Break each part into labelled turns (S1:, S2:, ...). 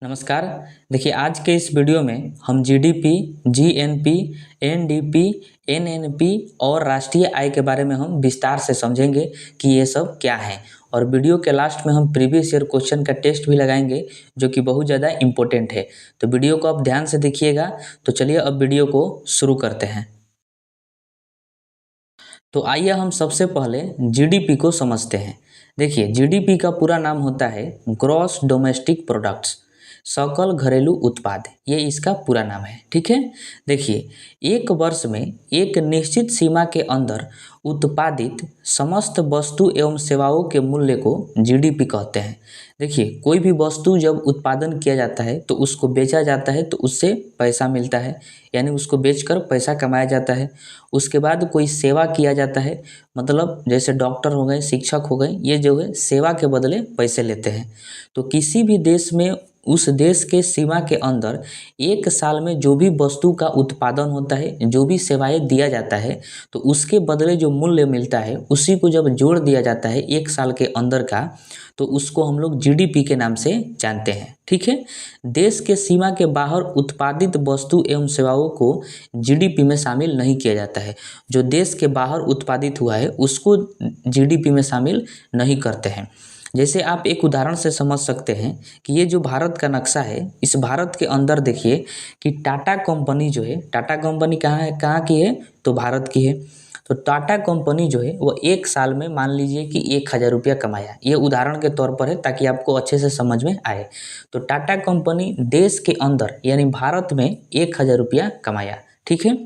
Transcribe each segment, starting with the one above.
S1: नमस्कार। देखिए, आज के इस वीडियो में हम जीडीपी, जीएनपी, एनडीपी, एनएनपी और राष्ट्रीय आय के बारे में हम विस्तार से समझेंगे कि ये सब क्या है। और वीडियो के लास्ट में हम प्रीवियस ईयर क्वेश्चन का टेस्ट भी लगाएंगे जो कि बहुत ज़्यादा इम्पोर्टेंट है। तो वीडियो को आप ध्यान से देखिएगा। तो चलिए अब वीडियो को शुरू करते हैं। तो आइए हम सबसे पहले जीडीपी को समझते हैं। देखिए, जीडीपी का पूरा नाम होता है ग्रॉस डोमेस्टिक प्रोडक्ट्स, सकल घरेलू उत्पाद। ये इसका पूरा नाम है। ठीक है। देखिए, एक वर्ष में एक निश्चित सीमा के अंदर उत्पादित समस्त वस्तु एवं सेवाओं के मूल्य को जीडीपी कहते हैं। देखिए, कोई भी वस्तु जब उत्पादन किया जाता है तो उसको बेचा जाता है तो उससे पैसा मिलता है, यानी उसको बेचकर पैसा कमाया जाता है। उसके बाद कोई सेवा किया जाता है, मतलब जैसे डॉक्टर हो गए, शिक्षक हो गए, ये जो है सेवा के बदले पैसे लेते हैं। तो किसी भी देश में उस देश के सीमा के अंदर एक साल में जो भी वस्तु का उत्पादन होता है, जो भी सेवाएं दिया जाता है, तो उसके बदले जो मूल्य मिलता है उसी को जब जोड़ दिया जाता है एक साल के अंदर का, तो उसको हम लोग जीडीपी के नाम से जानते हैं। ठीक है। देश के सीमा के बाहर उत्पादित वस्तु एवं सेवाओं को जीडीपी में शामिल नहीं किया जाता है। जो देश के बाहर उत्पादित हुआ है उसको जीडीपी में शामिल नहीं करते हैं। जैसे आप एक उदाहरण से समझ सकते हैं कि ये जो भारत का नक्शा है, इस भारत के अंदर देखिए कि टाटा कंपनी जो है, टाटा कंपनी कहाँ की है, तो भारत की है। तो टाटा कंपनी जो है वो एक साल में मान लीजिए कि 1,000 रुपया कमाया। ये उदाहरण के तौर पर है ताकि आपको अच्छे से समझ में आए। तो टाटा कंपनी देश के अंदर यानी भारत में 1,000 रुपया कमाया। ठीक है।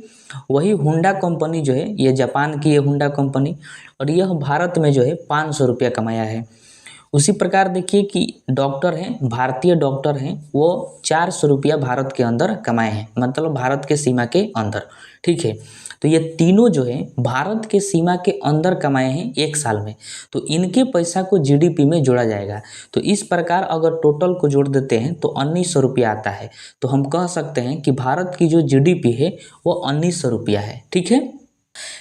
S1: वही हुंडा कंपनी जो है, ये जापान की है हुंडा कंपनी, और यह भारत में जो है 500 रुपया कमाया है। उसी प्रकार देखिए कि डॉक्टर हैं, भारतीय डॉक्टर हैं, वो 400 रुपया भारत के अंदर कमाए हैं, मतलब भारत के सीमा के अंदर। ठीक है। तो ये तीनों जो है भारत के सीमा के अंदर कमाए हैं एक साल में, तो इनके पैसा को जीडीपी में जोड़ा जाएगा। तो इस प्रकार अगर टोटल को जोड़ देते हैं तो 1900 रुपया आता है। तो हम कह सकते हैं कि भारत की जो जीडीपी है वो 1900 रुपया है। ठीक है।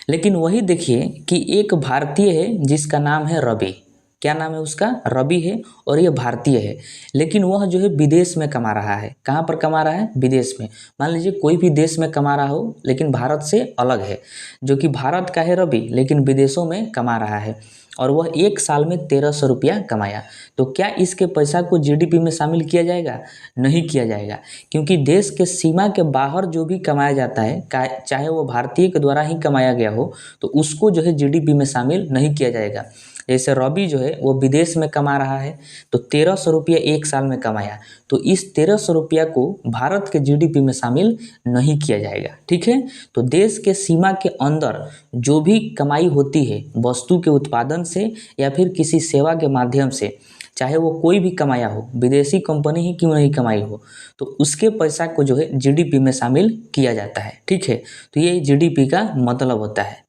S1: लेकिन वही देखिए कि एक भारतीय है जिसका नाम है रवि। क्या नाम है उसका? रवि है, और ये भारतीय है। लेकिन वह जो है विदेश में कमा रहा है। कहाँ पर कमा रहा है? विदेश में। मान लीजिए कोई भी देश में कमा रहा हो लेकिन भारत से अलग है, जो कि भारत का है रवि लेकिन विदेशों में कमा रहा है, और वह एक साल में 1300 रुपया कमाया। तो क्या इसके पैसा को जीडीपी में शामिल किया जाएगा? नहीं किया जाएगा, क्योंकि देश के सीमा के बाहर जो भी कमाया जाता है, चाहे वो भारतीय के द्वारा ही कमाया गया हो, तो उसको जो है जीडीपी में शामिल नहीं किया जाएगा। जैसे रवि जो है वो विदेश में कमा रहा है तो 1300 रुपया एक साल में कमाया, तो इस 1300 रुपया को भारत के जीडीपी में शामिल नहीं किया जाएगा। ठीक है। तो देश के सीमा के अंदर जो भी कमाई होती है वस्तु के उत्पादन से या फिर किसी सेवा के माध्यम से, चाहे वो कोई भी कमाया हो, विदेशी कंपनी ही क्यों नहीं कमाई हो, तो उसके पैसा को जो है जीडीपी में शामिल किया जाता है। ठीक है। तो ये जीडीपी का मतलब होता है।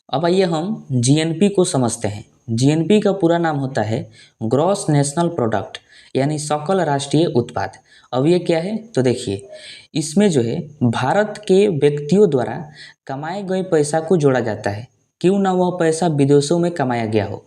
S1: अब आइए हम जीएनपी को समझते हैं। जीएनपी का पूरा नाम होता है ग्रॉस नेशनल प्रोडक्ट, यानी सकल राष्ट्रीय उत्पाद। अब ये क्या है? तो देखिए, इसमें जो है भारत के व्यक्तियों द्वारा कमाए गए पैसा को जोड़ा जाता है, क्यों ना वह पैसा विदेशों में कमाया गया हो।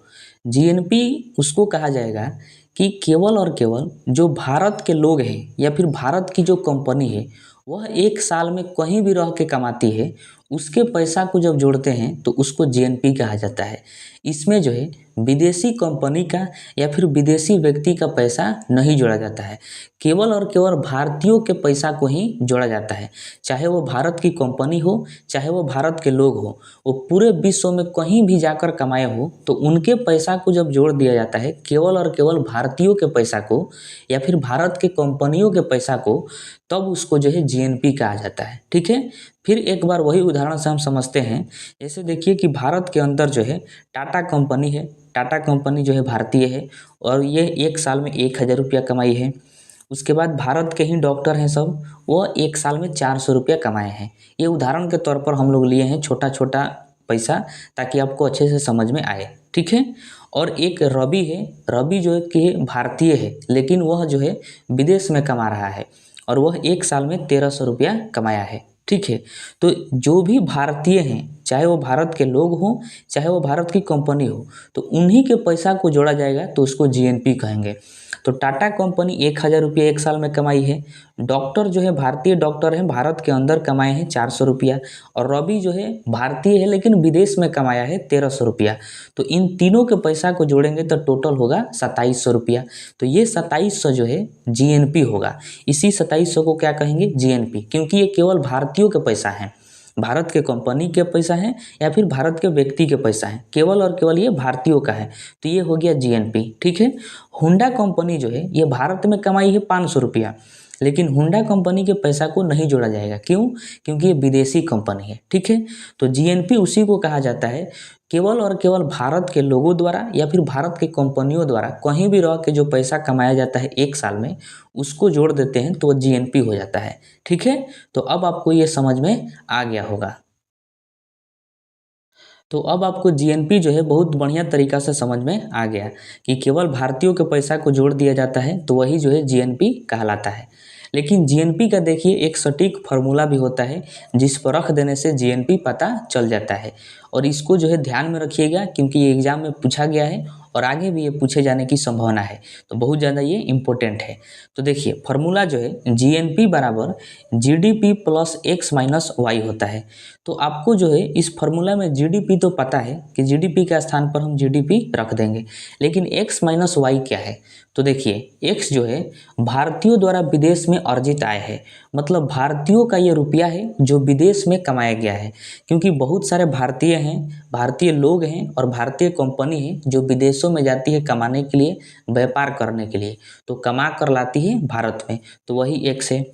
S1: जीएनपी उसको कहा जाएगा कि केवल और केवल जो भारत के लोग हैं या फिर भारत की जो कंपनी है वह एक साल में कहीं भी रह के कमाती है, उसके पैसा को जब जोड़ते हैं तो उसको जीएनपी कहा जाता है। इसमें जो है विदेशी कंपनी का या फिर विदेशी व्यक्ति का पैसा नहीं जोड़ा जाता है, केवल और केवल भारतीयों के पैसा को ही जोड़ा जाता है। चाहे वो भारत की कंपनी हो, चाहे वो भारत के लोग हो, वो पूरे विश्व में कहीं भी जाकर कमाए हो, तो उनके पैसा को जब जोड़ दिया जाता है केवल और केवल भारतीयों के पैसा को या फिर भारत के कंपनियों के पैसा को, तब उसको जो है जीएनपी कहा जाता है। ठीक है। फिर एक बार वही उदाहरण से हम समझते हैं। जैसे देखिए कि भारत के अंदर जो है टाटा कंपनी है, टाटा कंपनी जो है भारतीय है, और ये एक साल में 1,000 रुपया कमाई है। उसके बाद भारत के ही डॉक्टर हैं सब, वो एक साल में 400 रुपया कमाए हैं। ये उदाहरण के तौर पर हम लोग लिए हैं, छोटा छोटा पैसा, ताकि आपको अच्छे से समझ में आए। ठीक है। और एक रवि है, रवि जो है कि भारतीय है लेकिन वह जो है विदेश में कमा रहा है, और वह एक साल में 1300 रुपया कमाया है। ठीक है। तो जो भी भारतीय हैं, चाहे वो भारत के लोग हों, चाहे वो भारत की कंपनी हो, तो उन्हीं के पैसा को जोड़ा जाएगा तो उसको जीएनपी कहेंगे। तो टाटा कंपनी 1,000 रुपया एक साल में कमाई है। डॉक्टर जो है भारतीय डॉक्टर हैं, भारत के अंदर कमाए हैं 400 रुपया। और रवि जो है भारतीय है लेकिन विदेश में कमाया है 1300 रुपया। तो इन तीनों के पैसा को जोड़ेंगे तो टोटल होगा 2700 रुपया। तो ये 2700 जो है जीएनपी होगा। इसी 2700 को क्या कहेंगे, जीएनपी, क्योंकि ये केवल भारतीयों के पैसा हैं, भारत के कंपनी के पैसा है या फिर भारत के व्यक्ति के पैसा है, केवल और केवल ये भारतीयों का है। तो ये हो गया जीएनपी। ठीक है। होंडा कंपनी जो है ये भारत में कमाई है 500 रुपया, लेकिन होंडा कंपनी के पैसा को नहीं जोड़ा जाएगा। क्यों? क्योंकि ये विदेशी कंपनी है। ठीक है। तो जीएनपी उसी को कहा जाता है केवल और केवल भारत के लोगों द्वारा या फिर भारत के कंपनियों द्वारा कहीं भी रह के जो पैसा कमाया जाता है एक साल में, उसको जोड़ देते हैं तो वो जीएनपी हो जाता है। ठीक है। तो अब आपको ये समझ में आ गया होगा। तो अब आपको जीएनपी जो है बहुत बढ़िया तरीका से समझ में आ गया कि केवल भारतीयों के पैसा को जोड़ दिया जाता है तो वही जो है जीएनपी कहलाता है। लेकिन जीएनपी का देखिए एक सटीक फार्मूला भी होता है जिस पर रख देने से जीएनपी पता चल जाता है। और इसको जो है ध्यान में रखिएगा क्योंकि ये एग्जाम में पूछा गया है और आगे भी ये पूछे जाने की संभावना है, तो बहुत ज़्यादा ये इम्पोर्टेंट है। तो देखिए फार्मूला जो है जीएनपी बराबर GDP plus X minus Y होता है। तो आपको जो है इस फार्मूला में जीडीपी तो पता है कि जीडीपी के स्थान पर हम जीडीपी रख देंगे, लेकिन एक्स माइनस वाई क्या है? तो देखिए एक्स जो है भारतीयों द्वारा विदेश में अर्जित आय है, मतलब भारतीयों का ये रुपया है जो विदेश में कमाया गया है। क्योंकि बहुत सारे भारतीय हैं, भारतीय लोग हैं और भारतीय कंपनी है जो विदेशों में जाती है कमाने के लिए, व्यापार करने के लिए, तो कमा कर लाती है भारत में, तो वही एक्स है।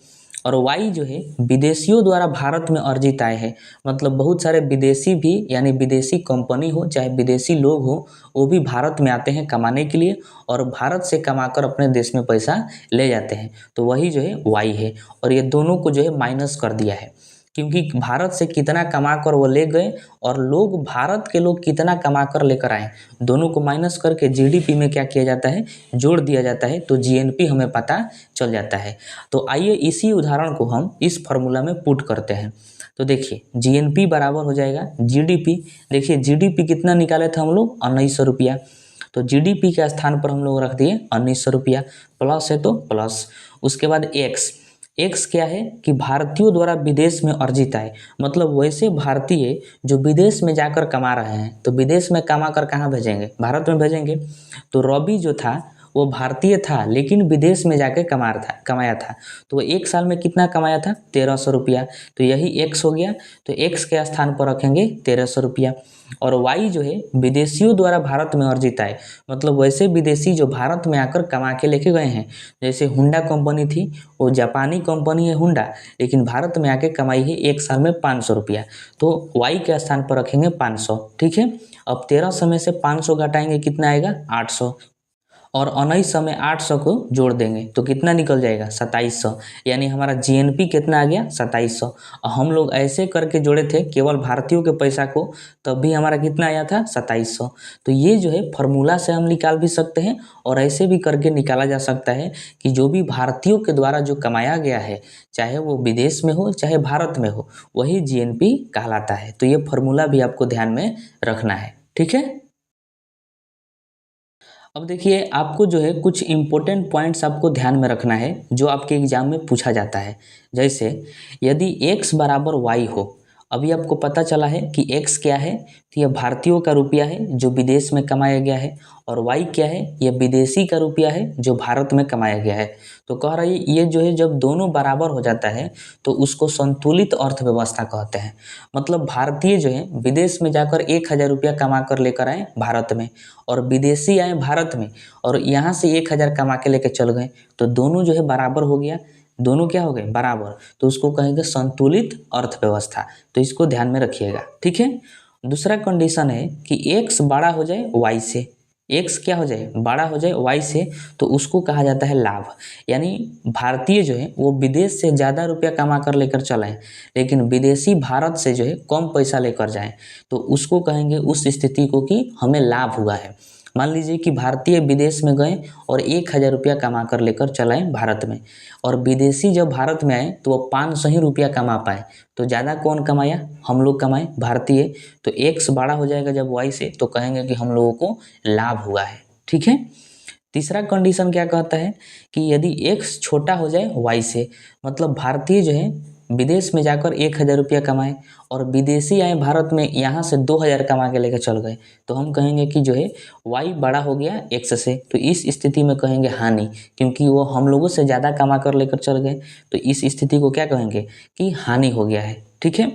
S1: और वाई जो है विदेशियों द्वारा भारत में अर्जित आय है, मतलब बहुत सारे विदेशी भी, यानी विदेशी कंपनी हो चाहे विदेशी लोग हो, वो भी भारत में आते हैं कमाने के लिए और भारत से कमाकर अपने देश में पैसा ले जाते हैं, तो वही जो है वाई है। और ये दोनों को जो है माइनस कर दिया है क्योंकि भारत से कितना कमा कर वो ले गए और लोग, भारत के लोग कितना कमा कर लेकर आए, दोनों को माइनस करके जीडीपी में क्या किया जाता है, जोड़ दिया जाता है, तो जीएनपी हमें पता चल जाता है। तो आइए इसी उदाहरण को हम इस फार्मूला में पुट करते हैं। तो देखिए जीएनपी बराबर हो जाएगा जीडीपी। देखिए जीडीपी कितना निकाले थे हम लोग, 1900 रुपया। तो जीडीपी के स्थान पर हम लोग रख दिए 1900 रुपया, प्लस है तो प्लस। उसके बाद एक्स, एक्स क्या है कि भारतीयों द्वारा विदेश में अर्जित आय, मतलब वैसे भारतीय जो विदेश में जाकर कमा रहे हैं, तो विदेश में कमा कर कहाँ भेजेंगे, भारत में भेजेंगे। तो रवि जो था वो भारतीय था लेकिन विदेश में जाके कमाया था, तो वो एक साल में कितना कमाया था, 1300 रुपया। तो यही एक्स हो गया, तो एक्स के स्थान पर रखेंगे 1300 रुपया। और वाई जो है विदेशियों द्वारा भारत में अर्जित आय, मतलब वैसे विदेशी जो भारत में आकर कमा के लेके गए हैं। जैसे होंडा कंपनी थी, वो जापानी कंपनी है होंडा, लेकिन भारत में आके कमाई है एक साल में 500 रुपया, तो वाई के स्थान पर रखेंगे 500। ठीक है। अब 1300 में से 500 घटाएंगे, कितना आएगा, 800। और 1900 में 800 को जोड़ देंगे तो कितना निकल जाएगा, 2700। यानी हमारा जीएनपी कितना आ गया, 2700। और हम लोग ऐसे करके जोड़े थे केवल भारतीयों के पैसा को, तब भी हमारा कितना आया था, 2700। तो ये जो है फार्मूला से हम निकाल भी सकते हैं और ऐसे भी करके निकाला जा सकता है कि जो भी भारतीयों के द्वारा जो कमाया गया है, चाहे वो विदेश में हो चाहे भारत में हो, वही जीएनपी कहलाता है। तो ये फार्मूला भी आपको ध्यान में रखना है। ठीक है। अब देखिए आपको जो है कुछ इम्पोर्टेंट पॉइंट्स आपको ध्यान में रखना है जो आपके एग्जाम में पूछा जाता है। जैसे यदि x बराबर y हो, अभी आपको पता चला है कि x क्या है, तो यह भारतीयों का रुपया है जो विदेश में कमाया गया है, और y क्या है, यह विदेशी का रुपया है जो भारत में कमाया गया है। तो कह रही ये जो है जब दोनों बराबर हो जाता है तो उसको संतुलित अर्थव्यवस्था कहते हैं। मतलब भारतीय जो है विदेश में जाकर 1000 रुपया कमा कर लेकर आए भारत में, और विदेशी आए भारत में और यहाँ से 1000 कमा के लेकर चल गए, तो दोनों जो है बराबर हो गया, दोनों क्या हो गए, बराबर, तो उसको कहेंगे संतुलित अर्थव्यवस्था। तो इसको ध्यान में रखिएगा। ठीक है। दूसरा कंडीशन है कि x बड़ा हो जाए y से, x क्या हो जाए, बड़ा हो जाए y से, तो उसको कहा जाता है लाभ। यानी भारतीय जो है वो विदेश से ज़्यादा रुपया कमा कर लेकर चलाएं, लेकिन विदेशी भारत से जो है कम पैसा लेकर जाएं, तो उसको कहेंगे उस स्थिति को कि हमें लाभ हुआ है। मान लीजिए कि भारतीय विदेश में गए और 1000 रुपया कमा कर लेकर चलाए भारत में, और विदेशी जब भारत में आए तो वो 500 ही रुपया कमा पाए, तो ज़्यादा कौन कमाया, हम लोग कमाए, भारतीय। तो एक्स बड़ा हो जाएगा जब वाई से, तो कहेंगे कि हम लोगों को लाभ हुआ है। ठीक है। तीसरा कंडीशन क्या कहता है कि यदि x छोटा हो जाए y से, मतलब भारतीय जो है विदेश में जाकर 1,000 रुपया कमाए और विदेशी आए भारत में यहाँ से 2,000 कमा के लेकर चल गए, तो हम कहेंगे कि जो है y बड़ा हो गया x से। तो इस स्थिति में कहेंगे हानि, क्योंकि वो हम लोगों से ज़्यादा कमा कर लेकर चल गए, तो इस स्थिति को क्या कहेंगे कि हानि हो गया है। ठीक है।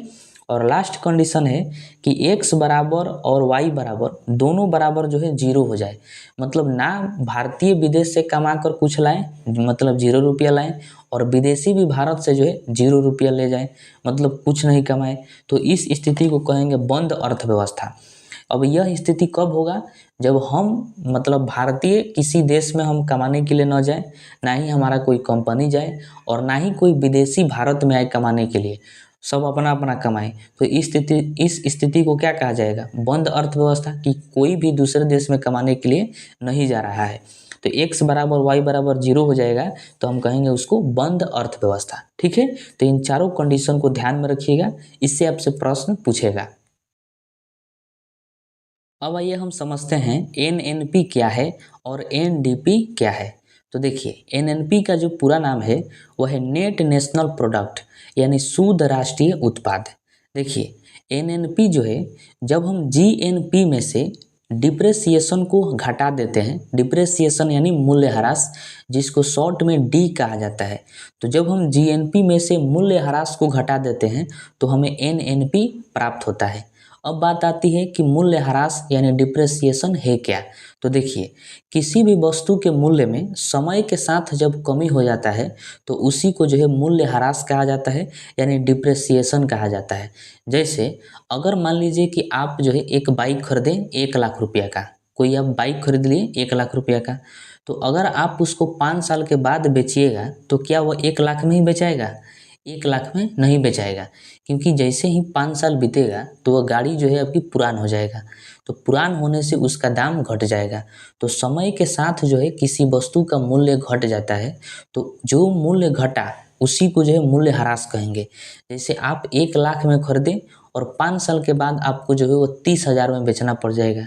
S1: और लास्ट कंडीशन है कि x बराबर और y बराबर दोनों बराबर जो है 0 हो जाए, मतलब ना भारतीय विदेश से कमा कर कुछ लाएं, मतलब 0 रुपया लाएं, और विदेशी भी भारत से जो है 0 रुपया ले जाए, मतलब कुछ नहीं कमाए। तो इस स्थिति को कहेंगे बंद अर्थव्यवस्था। अब यह स्थिति कब होगा, जब हम मतलब भारतीय किसी देश में हम कमाने के लिए न जाए, ना ही हमारा कोई कंपनी जाए और ना ही कोई विदेशी भारत में आए कमाने के लिए, सब अपना अपना कमाए। तो इस स्थिति को क्या कहा जाएगा, बंद अर्थव्यवस्था, कि कोई भी दूसरे देश में कमाने के लिए नहीं जा रहा है। तो x बराबर y बराबर 0 हो जाएगा, तो हम कहेंगे उसको बंद अर्थव्यवस्था। ठीक है। तो इन चारों कंडीशन को ध्यान में रखिएगा, इससे आपसे प्रश्न पूछेगा। अब आइए हम समझते हैं NNP क्या है और NDP क्या है। तो देखिए NNP का जो पूरा नाम है वह है नेट नेशनल प्रोडक्ट, यानी शुद्ध राष्ट्रीय उत्पाद। देखिए NNP जो है, जब हम GNP में से डिप्रेसिएशन को घटा देते हैं, डिप्रेसिएशन यानी मूल्यह्रास, जिसको शॉर्ट में D कहा जाता है, तो जब हम GNP में से मूल्यह्रास को घटा देते हैं तो हमें NNP प्राप्त होता है। अब बात आती है कि मूल्यह्रास यानी डिप्रेसिएशन है क्या। तो देखिए किसी भी वस्तु के मूल्य में समय के साथ जब कमी हो जाता है तो उसी को जो है मूल्यह्रास कहा जाता है, यानी डिप्रेसिएशन कहा जाता है। जैसे अगर मान लीजिए कि आप जो है एक बाइक खरीदें 1,00,000 रुपया का, कोई आप बाइक खरीद लिए 1,00,000 रुपया का, तो अगर आप उसको 5 साल के बाद बेचिएगा तो क्या वो 1,00,000 में ही बेचाएगा, 1,00,000 में नहीं बेचाएगा, क्योंकि जैसे ही 5 साल बीतेगा तो वह गाड़ी जो है आपकी पुरान हो जाएगा, तो पुरान होने से उसका दाम घट जाएगा। तो समय के साथ जो है किसी वस्तु का मूल्य घट जाता है, तो जो मूल्य घटा उसी को जो है मूल्यह्रास कहेंगे। जैसे आप 1,00,000 में खरीदें और 5 साल के बाद आपको जो है वो 30,000 में बेचना पड़ जाएगा,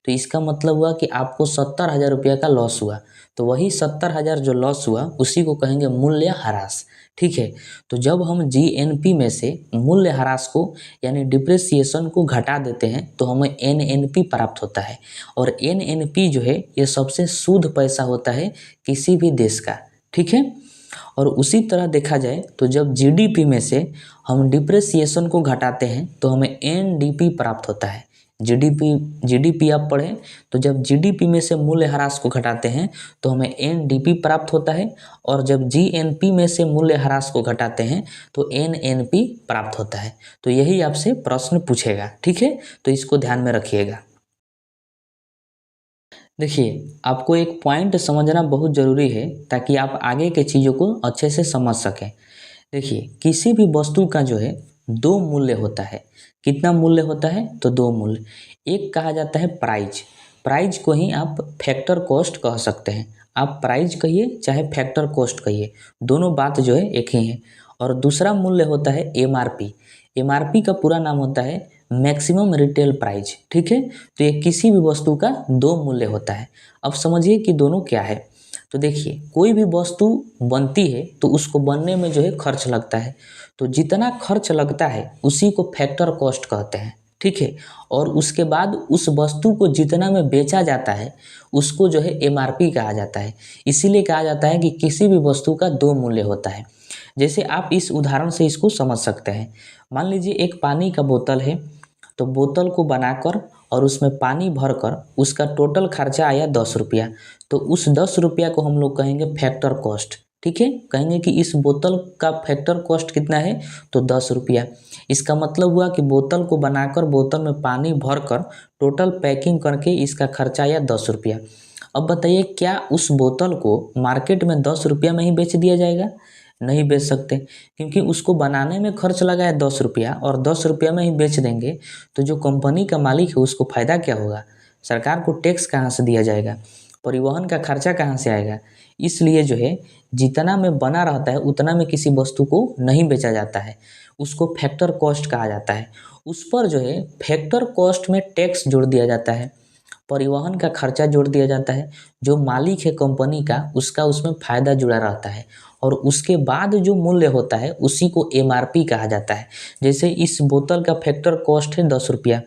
S1: तो इसका मतलब हुआ कि आपको 70,000 रुपया का लॉस हुआ। तो वही 70,000 जो लॉस हुआ उसी को कहेंगे मूल्यह्रास। ठीक है। तो जब हम GNP में से मूल्यह्रास को यानी डिप्रेसिएशन को घटा देते हैं तो हमें NNP प्राप्त होता है, और NNP जो है ये सबसे शुद्ध पैसा होता है किसी भी देश का। ठीक है। और उसी तरह देखा जाए तो जब GDP में से हम डिप्रेसिएशन को घटाते हैं तो हमें NDP प्राप्त होता है। GDP आप पढ़ें तो जब GDP में से मूल्यह्रास को घटाते हैं तो हमें NDP प्राप्त होता है, और जब GNP में से मूल्यह्रास को घटाते हैं तो NNP प्राप्त होता है। तो यही आपसे प्रश्न पूछेगा। ठीक है। तो इसको ध्यान में रखिएगा। देखिए आपको एक पॉइंट समझना बहुत ज़रूरी है ताकि आप आगे के चीज़ों को अच्छे से समझ सकें। देखिए किसी भी वस्तु का जो है 2 मूल्य होता है। कितना मूल्य होता है, तो 2 मूल्य। एक कहा जाता है प्राइज, प्राइज को ही आप फैक्टर कॉस्ट कह सकते हैं। आप प्राइज कहिए चाहे फैक्टर कॉस्ट कहिए, दोनों बात जो है एक ही है। और दूसरा मूल्य होता है MRP। MRP का पूरा नाम होता है मैक्सिमम रिटेल प्राइस। ठीक है। तो ये किसी भी वस्तु का 2 मूल्य होता है। अब समझिए कि दोनों क्या है। तो देखिए कोई भी वस्तु बनती है तो उसको बनने में जो है खर्च लगता है, तो जितना खर्च लगता है उसी को फैक्टर कॉस्ट कहते हैं। ठीक है। और उसके बाद उस वस्तु को जितना में बेचा जाता है उसको जो है MRP कहा जाता है। इसीलिए कहा जाता है कि किसी भी वस्तु का 2 मूल्य होता है। जैसे आप इस उदाहरण से इसको समझ सकते हैं। मान लीजिए एक पानी का बोतल है, तो बोतल को बनाकर और उसमें पानी भरकर उसका टोटल खर्चा आया 10 रुपया, तो उस 10 रुपया को हम लोग कहेंगे फैक्टर कॉस्ट। ठीक है। कहेंगे कि इस बोतल का फैक्टर कॉस्ट कितना है, तो 10 रुपया। इसका मतलब हुआ कि बोतल को बनाकर बोतल में पानी भरकर टोटल पैकिंग करके इसका खर्चा आया 10 रुपया। अब बताइए क्या उस बोतल को मार्केट में 10 रुपया में ही बेच दिया जाएगा, नहीं बेच सकते, क्योंकि उसको बनाने में खर्च लगा है 10 रुपया और 10 रुपया में ही बेच देंगे तो जो कंपनी का मालिक है उसको फ़ायदा क्या होगा, सरकार को टैक्स कहाँ से दिया जाएगा, परिवहन का खर्चा कहाँ से आएगा। इसलिए जो है जितना में बना रहता है उतना में किसी वस्तु को नहीं बेचा जाता है, उसको फैक्टर कॉस्ट कहा जाता है। उस पर जो है फैक्टर कॉस्ट में टैक्स जोड़ दिया जाता है। परिवहन का खर्चा जोड़ दिया जाता है, जो मालिक है कंपनी का उसका उसमें फ़ायदा जुड़ा रहता है, और उसके बाद जो मूल्य होता है उसी को एमआरपी कहा जाता है। जैसे इस बोतल का फैक्टर कॉस्ट है 10 रुपया,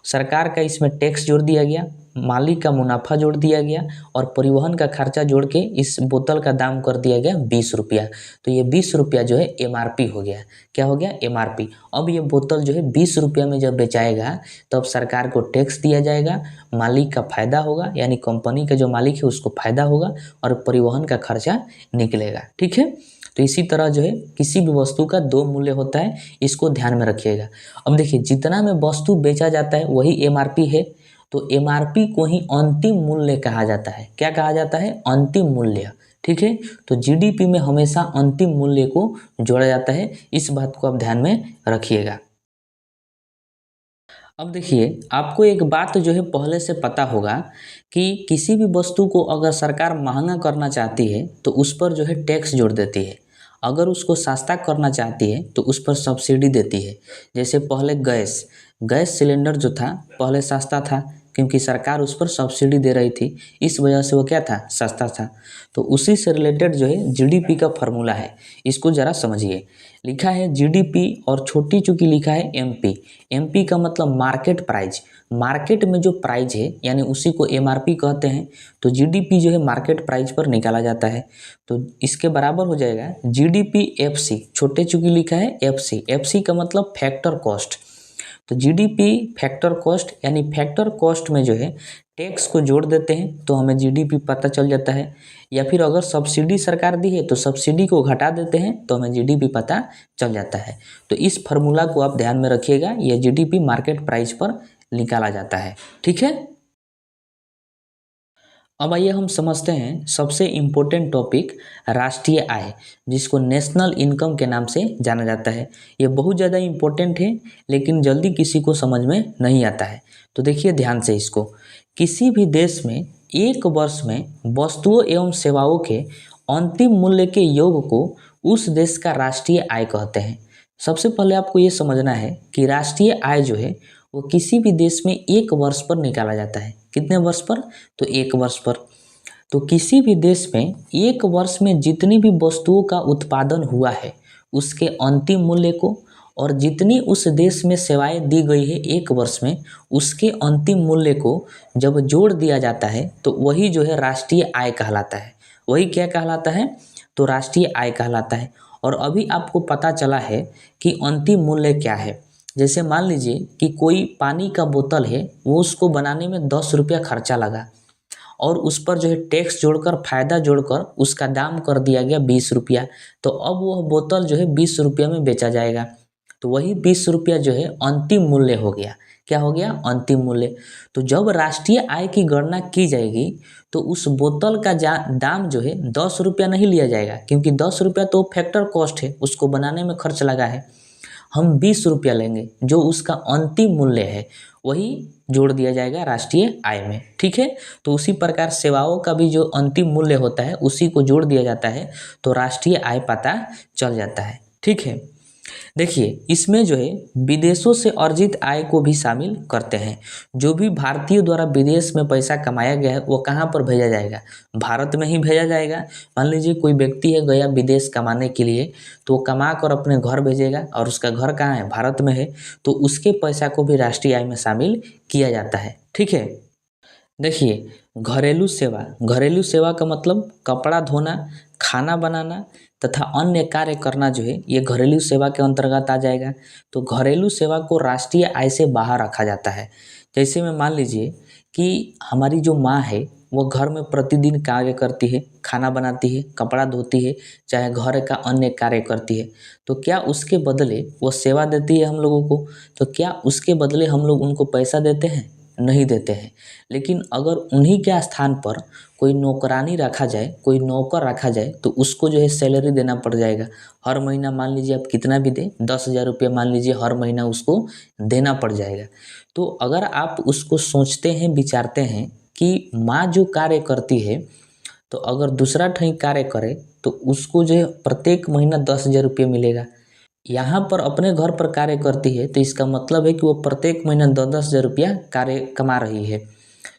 S1: सरकार का इसमें टैक्स जोड़ दिया गया, मालिक का मुनाफा जोड़ दिया गया, और परिवहन का खर्चा जोड़ के इस बोतल का दाम कर दिया गया 20 रुपया। तो ये 20 रुपया जो है एमआरपी हो गया। क्या हो गया? एमआरपी। अब ये बोतल जो है 20 रुपया में जब बेचाएगा तब सरकार को टैक्स दिया जाएगा, मालिक का फायदा होगा, यानी कंपनी का जो मालिक है उसको फायदा होगा, और परिवहन का खर्चा निकलेगा। ठीक है, तो इसी तरह जो है किसी भी वस्तु का दो मूल्य होता है, इसको ध्यान में रखिएगा। अब देखिए, जितना में वस्तु बेचा जाता है वही एमआरपी है, तो एमआरपी को ही अंतिम मूल्य कहा जाता है। क्या कहा जाता है? अंतिम मूल्य। ठीक है, तो जीडीपी में हमेशा अंतिम मूल्य को जोड़ा जाता है, इस बात को आप ध्यान में रखिएगा। अब देखिए, आपको एक बात जो है पहले से पता होगा कि किसी भी वस्तु को अगर सरकार महंगा करना चाहती है तो उस पर जो है टैक्स जोड़ देती है, अगर उसको सस्ता करना चाहती है तो उस पर सब्सिडी देती है। जैसे पहले गैस सिलेंडर जो था पहले सस्ता था, क्योंकि सरकार उस पर सब्सिडी दे रही थी, इस वजह से वो क्या था? सस्ता था। तो उसी से रिलेटेड जो है जीडीपी का फॉर्मूला है, इसको ज़रा समझिए। लिखा है जीडीपी और छोटी चूंकि लिखा है एमपी। एमपी का मतलब मार्केट प्राइस, मार्केट में जो प्राइस है यानी उसी को एमआरपी कहते हैं। तो जीडीपी जो है मार्केट प्राइस पर निकाला जाता है, तो इसके बराबर हो जाएगा जीडीपी एफसी। छोटे चूंकि लिखा है एफसी, एफसी का मतलब फैक्टर कॉस्ट। तो जीडीपी फैक्टर कॉस्ट, यानी फैक्टर कॉस्ट में जो है टैक्स को जोड़ देते हैं तो हमें जीडीपी पता चल जाता है, या फिर अगर सब्सिडी सरकार दी है तो सब्सिडी को घटा देते हैं तो हमें जीडीपी पता चल जाता है। तो इस फार्मूला को आप ध्यान में रखिएगा, यह जीडीपी मार्केट प्राइस पर निकाला जाता है। ठीक है, अब आइए हम समझते हैं सबसे इम्पोर्टेंट टॉपिक, राष्ट्रीय आय, जिसको नेशनल इनकम के नाम से जाना जाता है। ये बहुत ज़्यादा इम्पोर्टेंट है, लेकिन जल्दी किसी को समझ में नहीं आता है। तो देखिए ध्यान से इसको, किसी भी देश में एक वर्ष में वस्तुओं एवं सेवाओं के अंतिम मूल्य के योग को उस देश का राष्ट्रीय आय कहते हैं। सबसे पहले आपको ये समझना है कि राष्ट्रीय आय जो है वो किसी भी देश में एक वर्ष पर निकाला जाता है। कितने वर्ष पर? तो एक वर्ष पर। तो किसी भी देश में एक वर्ष में जितनी भी वस्तुओं का उत्पादन हुआ है उसके अंतिम मूल्य को, और जितनी उस देश में सेवाएं दी गई है एक वर्ष में उसके अंतिम मूल्य को जब जोड़ दिया जाता है तो वही जो है राष्ट्रीय आय कहलाता है। वही क्या कहलाता है? तो राष्ट्रीय आय कहलाता है। और अभी आपको पता चला है कि अंतिम मूल्य क्या है। जैसे मान लीजिए कि कोई पानी का बोतल है, वो उसको बनाने में 10 रुपया खर्चा लगा, और उस पर जो है टैक्स जोड़कर, फायदा जोड़कर उसका दाम कर दिया गया 20 रुपया। तो अब वह बोतल जो है 20 रुपया में बेचा जाएगा, तो वही 20 रुपया जो है अंतिम मूल्य हो गया। क्या हो गया? अंतिम मूल्य। तो जब राष्ट्रीय आय की गणना की जाएगी तो उस बोतल का दाम जो है 10 रुपया नहीं लिया जाएगा, क्योंकि 10 रुपया तो फैक्टर कॉस्ट है, उसको बनाने में खर्च लगा है। हम 20 रुपया लेंगे, जो उसका अंतिम मूल्य है वही जोड़ दिया जाएगा राष्ट्रीय आय में। ठीक है, तो उसी प्रकार सेवाओं का भी जो अंतिम मूल्य होता है उसी को जोड़ दिया जाता है, तो राष्ट्रीय आय पता चल जाता है। ठीक है, देखिए इसमें जो है विदेशों से अर्जित आय को भी शामिल करते हैं। जो भी भारतीयों द्वारा विदेश में पैसा कमाया गया है वो कहाँ पर भेजा जाएगा? भारत में ही भेजा जाएगा। मान लीजिए कोई व्यक्ति है गया विदेश कमाने के लिए, तो वो कमा कर अपने घर भेजेगा, और उसका घर कहाँ है? भारत में है, तो उसके पैसा को भी राष्ट्रीय आय में शामिल किया जाता है। ठीक है, देखिए घरेलू सेवा का मतलब कपड़ा धोना, खाना बनाना तथा अन्य कार्य करना जो है ये घरेलू सेवा के अंतर्गत आ जाएगा। तो घरेलू सेवा को राष्ट्रीय आय से बाहर रखा जाता है। जैसे में मान लीजिए कि हमारी जो माँ है वो घर में प्रतिदिन कार्य करती है, खाना बनाती है, कपड़ा धोती है, चाहे घर का अन्य कार्य करती है, तो क्या उसके बदले वो सेवा देती है हम लोगों को? तो क्या उसके बदले हम लोग उनको पैसा देते हैं? नहीं देते हैं। लेकिन अगर उन्हीं के स्थान पर कोई नौकरानी रखा जाए, कोई नौकर रखा जाए, तो उसको जो है सैलरी देना पड़ जाएगा। हर महीना मान लीजिए आप कितना भी दें, 10,000 रुपये मान लीजिए हर महीना उसको देना पड़ जाएगा। तो अगर आप उसको सोचते हैं, विचारते हैं कि माँ जो कार्य करती है, तो अगर दूसरा कहीं कार्य करे तो उसको जो है प्रत्येक महीना 10,000 रुपये मिलेगा। यहाँ पर अपने घर पर कार्य करती है तो इसका मतलब है कि वो प्रत्येक महीना 10-10 हज़ार रुपया कार्य कमा रही है।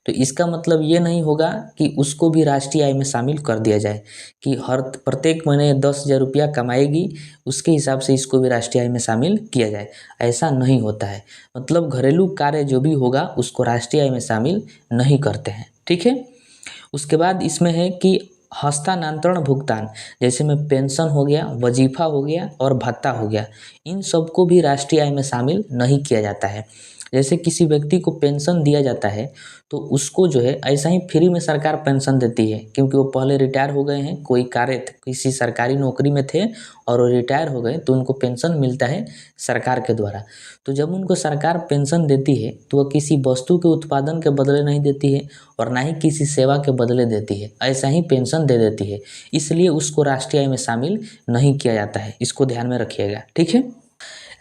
S1: तो इसका मतलब ये नहीं होगा कि उसको भी राष्ट्रीय आय में शामिल कर दिया जाए कि हर प्रत्येक महीने 10,000 रुपया कमाएगी उसके हिसाब से इसको भी राष्ट्रीय आय में शामिल किया जाए, ऐसा नहीं होता है। मतलब घरेलू कार्य जो भी होगा उसको राष्ट्रीय आय में शामिल नहीं करते हैं, ठीक है। उसके बाद इसमें है कि हस्तांतरण भुगतान, जैसे में पेंशन हो गया, वजीफा हो गया और भत्ता हो गया, इन सबको भी राष्ट्रीय आय में शामिल नहीं किया जाता है। जैसे किसी व्यक्ति को पेंशन दिया जाता है तो उसको जो है ऐसा ही फ्री में सरकार पेंशन देती है, क्योंकि वो पहले रिटायर हो गए हैं, कोई किसी सरकारी नौकरी में थे और वो रिटायर हो गए तो उनको पेंशन मिलता है सरकार के द्वारा। तो जब उनको सरकार पेंशन देती है तो वह किसी वस्तु के उत्पादन के बदले नहीं देती है और ना ही किसी सेवा के बदले देती है, ऐसा ही पेंशन दे देती है, इसलिए उसको राष्ट्रीय आय में शामिल नहीं किया जाता है। इसको ध्यान में रखिएगा, ठीक है।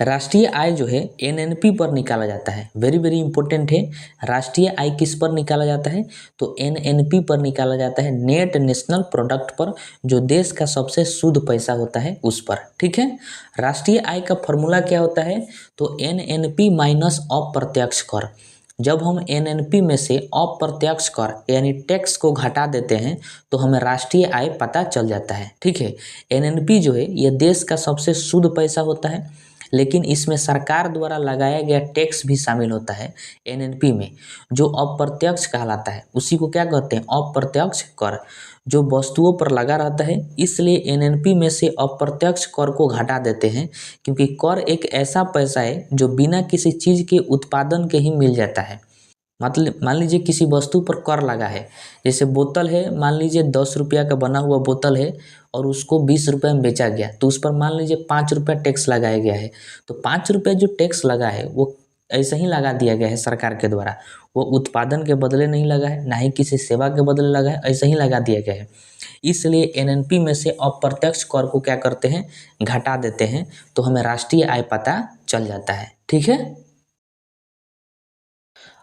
S1: राष्ट्रीय आय जो है एनएनपी पर निकाला जाता है, वेरी वेरी इंपॉर्टेंट है। राष्ट्रीय आय किस पर निकाला जाता है, तो एनएनपी पर निकाला जाता है, नेट नेशनल प्रोडक्ट पर, जो देश का सबसे शुद्ध पैसा होता है उस पर, ठीक है। राष्ट्रीय आय का फॉर्मूला क्या होता है, तो एनएनपी माइनस अप्रत्यक्ष कर। जब हम एनएनपी में से अप्रत्यक्ष कर यानी टैक्स को घटा देते हैं तो हमें राष्ट्रीय आय पता चल जाता है, ठीक है। एनएनपी जो है यह देश का सबसे शुद्ध पैसा होता है, लेकिन इसमें सरकार द्वारा लगाया गया टैक्स भी शामिल होता है एनएनपी में, जो अप्रत्यक्ष कहलाता है। उसी को क्या कहते हैं, अप्रत्यक्ष कर, जो वस्तुओं पर लगा रहता है। इसलिए एनएनपी में से अप्रत्यक्ष कर को घटा देते हैं, क्योंकि कर एक ऐसा पैसा है जो बिना किसी चीज़ के उत्पादन के ही मिल जाता है। मतलब मान लीजिए किसी वस्तु पर कर लगा है, जैसे बोतल है, मान लीजिए 10 रुपया का बना हुआ बोतल है और उसको 20 रुपये में बेचा गया, तो उस पर मान लीजिए 5 रुपया टैक्स लगाया गया है। तो 5 रुपये जो टैक्स लगा है वो ऐसे ही लगा दिया गया है सरकार के द्वारा, वो उत्पादन के बदले नहीं लगा है, ना ही किसी सेवा के बदले लगा है, ऐसे ही लगा दिया गया है। इसलिए एनएनपी में से अप्रत्यक्ष कर को क्या करते हैं, घटा देते हैं, तो हमें राष्ट्रीय आय पता चल जाता है, ठीक है।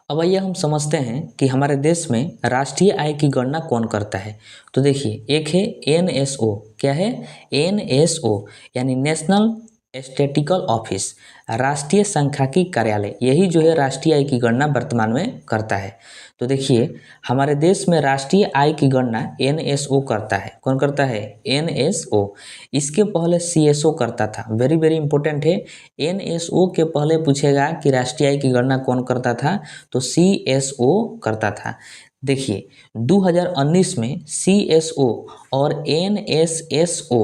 S1: अब आइए हम समझते हैं कि हमारे देश में राष्ट्रीय आय की गणना कौन करता है। तो देखिए, एक है एनएसओ, क्या है, एनएसओ यानी नेशनल स्टैटिस्टिकल ऑफिस, राष्ट्रीय सांख्यिकी कार्यालय, यही जो है राष्ट्रीय आय की गणना वर्तमान में करता है। तो देखिए, हमारे देश में राष्ट्रीय आय की गणना एनएसओ करता है। कौन करता है, एनएसओ। इसके पहले सीएसओ करता था, वेरी वेरी इंपॉर्टेंट है। एनएसओ के पहले पूछेगा कि राष्ट्रीय आय की गणना कौन करता था, तो सीएसओ करता था। देखिए, 2019 में सीएसओ और एनएसएसओ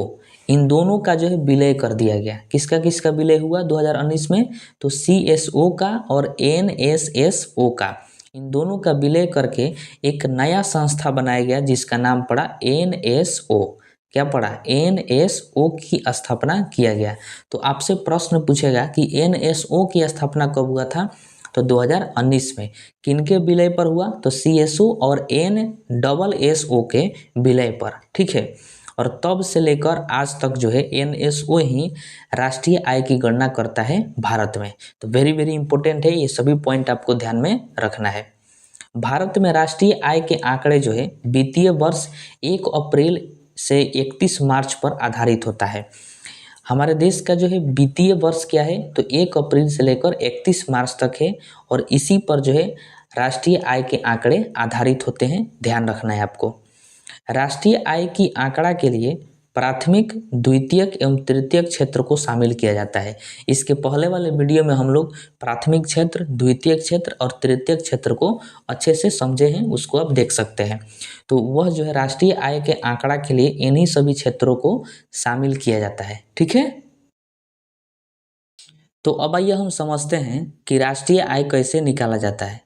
S1: इन दोनों का जो है विलय कर दिया गया। किसका किसका विलय हुआ 2019 में, तो सीएसओ का और एनएसएसओ का, इन दोनों का विलय करके एक नया संस्था बनाया गया जिसका नाम पड़ा एनएसओ। क्या पड़ा, एनएसओ की स्थापना किया गया। तो आपसे प्रश्न पूछेगा कि एनएसओ की स्थापना कब हुआ था, तो 2019 में। किनके विलय पर हुआ, तो सीएसओ और एनएसओ के विलय पर, ठीक है। और तब से लेकर आज तक जो है एनएसओ ही राष्ट्रीय आय की गणना करता है भारत में। तो वेरी वेरी इंपॉर्टेंट है, ये सभी पॉइंट आपको ध्यान में रखना है। भारत में राष्ट्रीय आय के आंकड़े जो है वित्तीय वर्ष 1 अप्रैल से 31 मार्च पर आधारित होता है। हमारे देश का जो है वित्तीय वर्ष क्या है, तो 1 अप्रैल से लेकर 31 मार्च तक है, और इसी पर जो है राष्ट्रीय आय के आंकड़े आधारित होते हैं, ध्यान रखना है आपको। राष्ट्रीय आय की आंकड़ा के लिए प्राथमिक, द्वितीयक एवं तृतीयक क्षेत्र को शामिल किया जाता है। इसके पहले वाले वीडियो में हम लोग प्राथमिक क्षेत्र, द्वितीयक क्षेत्र और तृतीयक क्षेत्र को अच्छे से समझे हैं, उसको आप देख सकते हैं। तो वह जो है राष्ट्रीय आय के आंकड़ा के लिए इन्हीं सभी क्षेत्रों को शामिल किया जाता है, ठीक है। तो अब आइए हम समझते हैं कि राष्ट्रीय आय कैसे निकाला जाता है।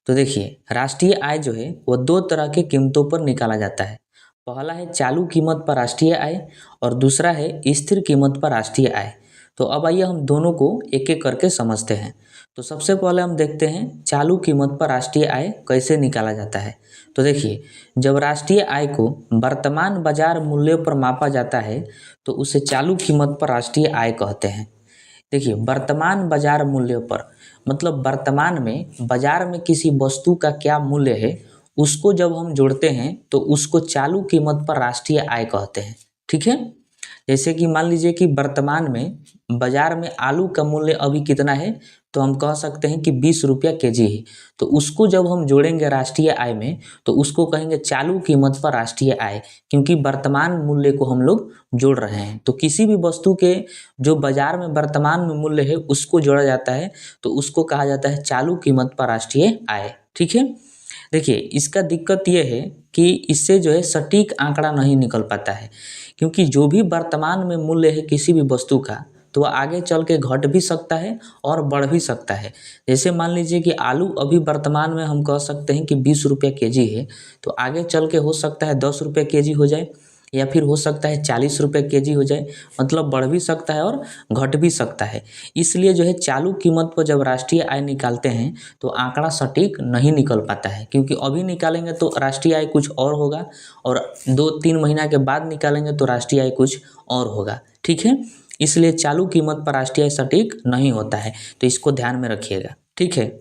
S1: तो देखिए, राष्ट्रीय आय जो है वो 2 तरह के कीमतों पर निकाला जाता है। पहला है चालू कीमत पर राष्ट्रीय आय और दूसरा है स्थिर कीमत पर राष्ट्रीय आय। तो अब आइए हम दोनों को एक एक करके समझते हैं। तो सबसे पहले हम देखते हैं चालू कीमत पर राष्ट्रीय आय कैसे निकाला जाता है। तो देखिए, जब राष्ट्रीय आय को वर्तमान बाजार मूल्यों पर मापा जाता है तो उसे चालू कीमत पर राष्ट्रीय आय कहते हैं। देखिए, वर्तमान बाजार मूल्यों पर मतलब वर्तमान में बाजार में किसी वस्तु का क्या मूल्य है, उसको जब हम जोड़ते हैं तो उसको चालू कीमत पर राष्ट्रीय आय कहते हैं, ठीक है। जैसे कि मान लीजिए कि वर्तमान में बाजार में आलू का मूल्य अभी कितना है, तो हम कह सकते हैं कि 20 रुपया केजी है। तो उसको जब हम जोड़ेंगे राष्ट्रीय आय में तो उसको कहेंगे चालू कीमत पर राष्ट्रीय आय, क्योंकि वर्तमान मूल्य को हम लोग जोड़ रहे हैं। तो किसी भी वस्तु के जो बाजार में वर्तमान में मूल्य है उसको जोड़ा जाता है तो उसको कहा जाता है चालू कीमत पर राष्ट्रीय आय। ठीक है, देखिए इसका दिक्कत ये है कि इससे जो है सटीक आंकड़ा नहीं निकल पाता है, क्योंकि जो भी वर्तमान में मूल्य है किसी भी वस्तु का तो वह आगे चल के घट भी सकता है और बढ़ भी सकता है। जैसे मान लीजिए कि आलू अभी वर्तमान में हम कह सकते हैं कि 20 रुपये केजी है, तो आगे चल के हो सकता है 10 रुपये केजी हो जाए, या फिर हो सकता है 40 रुपये केजी हो जाए, मतलब बढ़ भी सकता है और घट भी सकता है। इसलिए जो है चालू कीमत पर जब राष्ट्रीय आय निकालते हैं तो आंकड़ा सटीक नहीं निकल पाता है, क्योंकि अभी निकालेंगे तो राष्ट्रीय आय कुछ और होगा और 2-3 महीना के बाद निकालेंगे तो राष्ट्रीय आय कुछ और होगा। ठीक है, इसलिए चालू कीमत पर राष्ट्रीय आय सटीक नहीं होता है, तो इसको ध्यान में रखिएगा। ठीक है,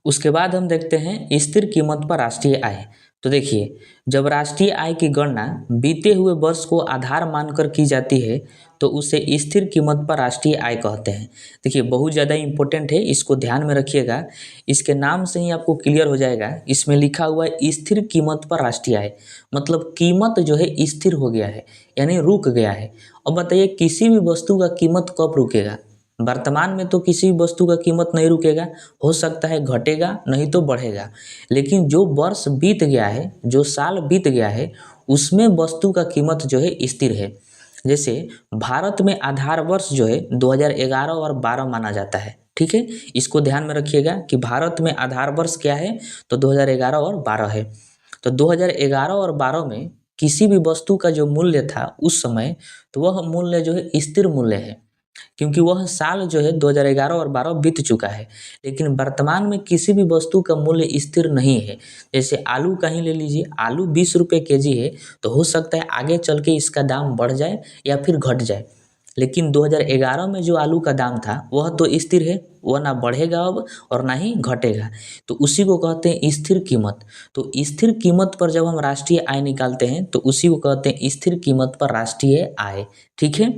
S1: उसके बाद हम देखते हैं स्थिर कीमत पर राष्ट्रीय आय। तो देखिए जब राष्ट्रीय आय की गणना बीते हुए वर्ष को आधार मानकर की जाती है तो उसे स्थिर कीमत पर राष्ट्रीय आय कहते हैं। देखिए बहुत ज़्यादा इम्पोर्टेंट है, इसको ध्यान में रखिएगा। इसके नाम से ही आपको क्लियर हो जाएगा, इसमें लिखा हुआ है स्थिर कीमत पर राष्ट्रीय आय, मतलब कीमत जो है स्थिर हो गया है यानी रुक गया है। अब बताइए किसी भी वस्तु का कीमत कब रुकेगा? वर्तमान में तो किसी भी वस्तु का कीमत नहीं रुकेगा, हो सकता है घटेगा नहीं तो बढ़ेगा, लेकिन जो वर्ष बीत गया है, जो साल बीत गया है, उसमें वस्तु का कीमत जो है स्थिर है। जैसे भारत में आधार वर्ष जो है 2011 और 12 माना जाता है। ठीक है, इसको ध्यान में रखिएगा कि भारत में आधार वर्ष क्या है, तो 2011 और 12 है। तो 2011 और 12 में किसी भी वस्तु का जो मूल्य था उस समय, तो वह मूल्य जो है स्थिर मूल्य है, क्योंकि वह साल जो है 2011 और 12 बीत चुका है। लेकिन वर्तमान में किसी भी वस्तु का मूल्य स्थिर नहीं है। जैसे आलू का ही ले लीजिए, आलू 20 रुपये केजी है, तो हो सकता है आगे चल के इसका दाम बढ़ जाए या फिर घट जाए, लेकिन 2011 में जो आलू का दाम था वह तो स्थिर है, वह ना बढ़ेगा अब और ना ही घटेगा, तो उसी को कहते हैं स्थिर कीमत। तो स्थिर कीमत पर जब हम राष्ट्रीय आय निकालते हैं तो उसी को कहते हैं स्थिर कीमत पर राष्ट्रीय आय। ठीक है,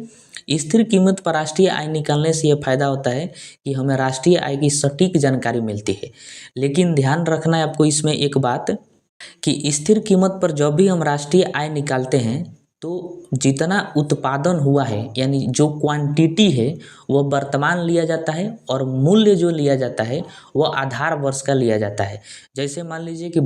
S1: स्थिर कीमत पर राष्ट्रीय आय निकालने से ये फायदा होता है कि हमें राष्ट्रीय आय की सटीक जानकारी मिलती है। लेकिन ध्यान रखना है आपको इसमें एक बात, कि स्थिर कीमत पर जब भी हम राष्ट्रीय आय निकालते हैं तो जितना उत्पादन हुआ है यानी जो क्वांटिटी है वह वर्तमान लिया जाता है, और मूल्य जो लिया जाता है वह आधार वर्ष का लिया जाता है। जैसे मान लीजिए कि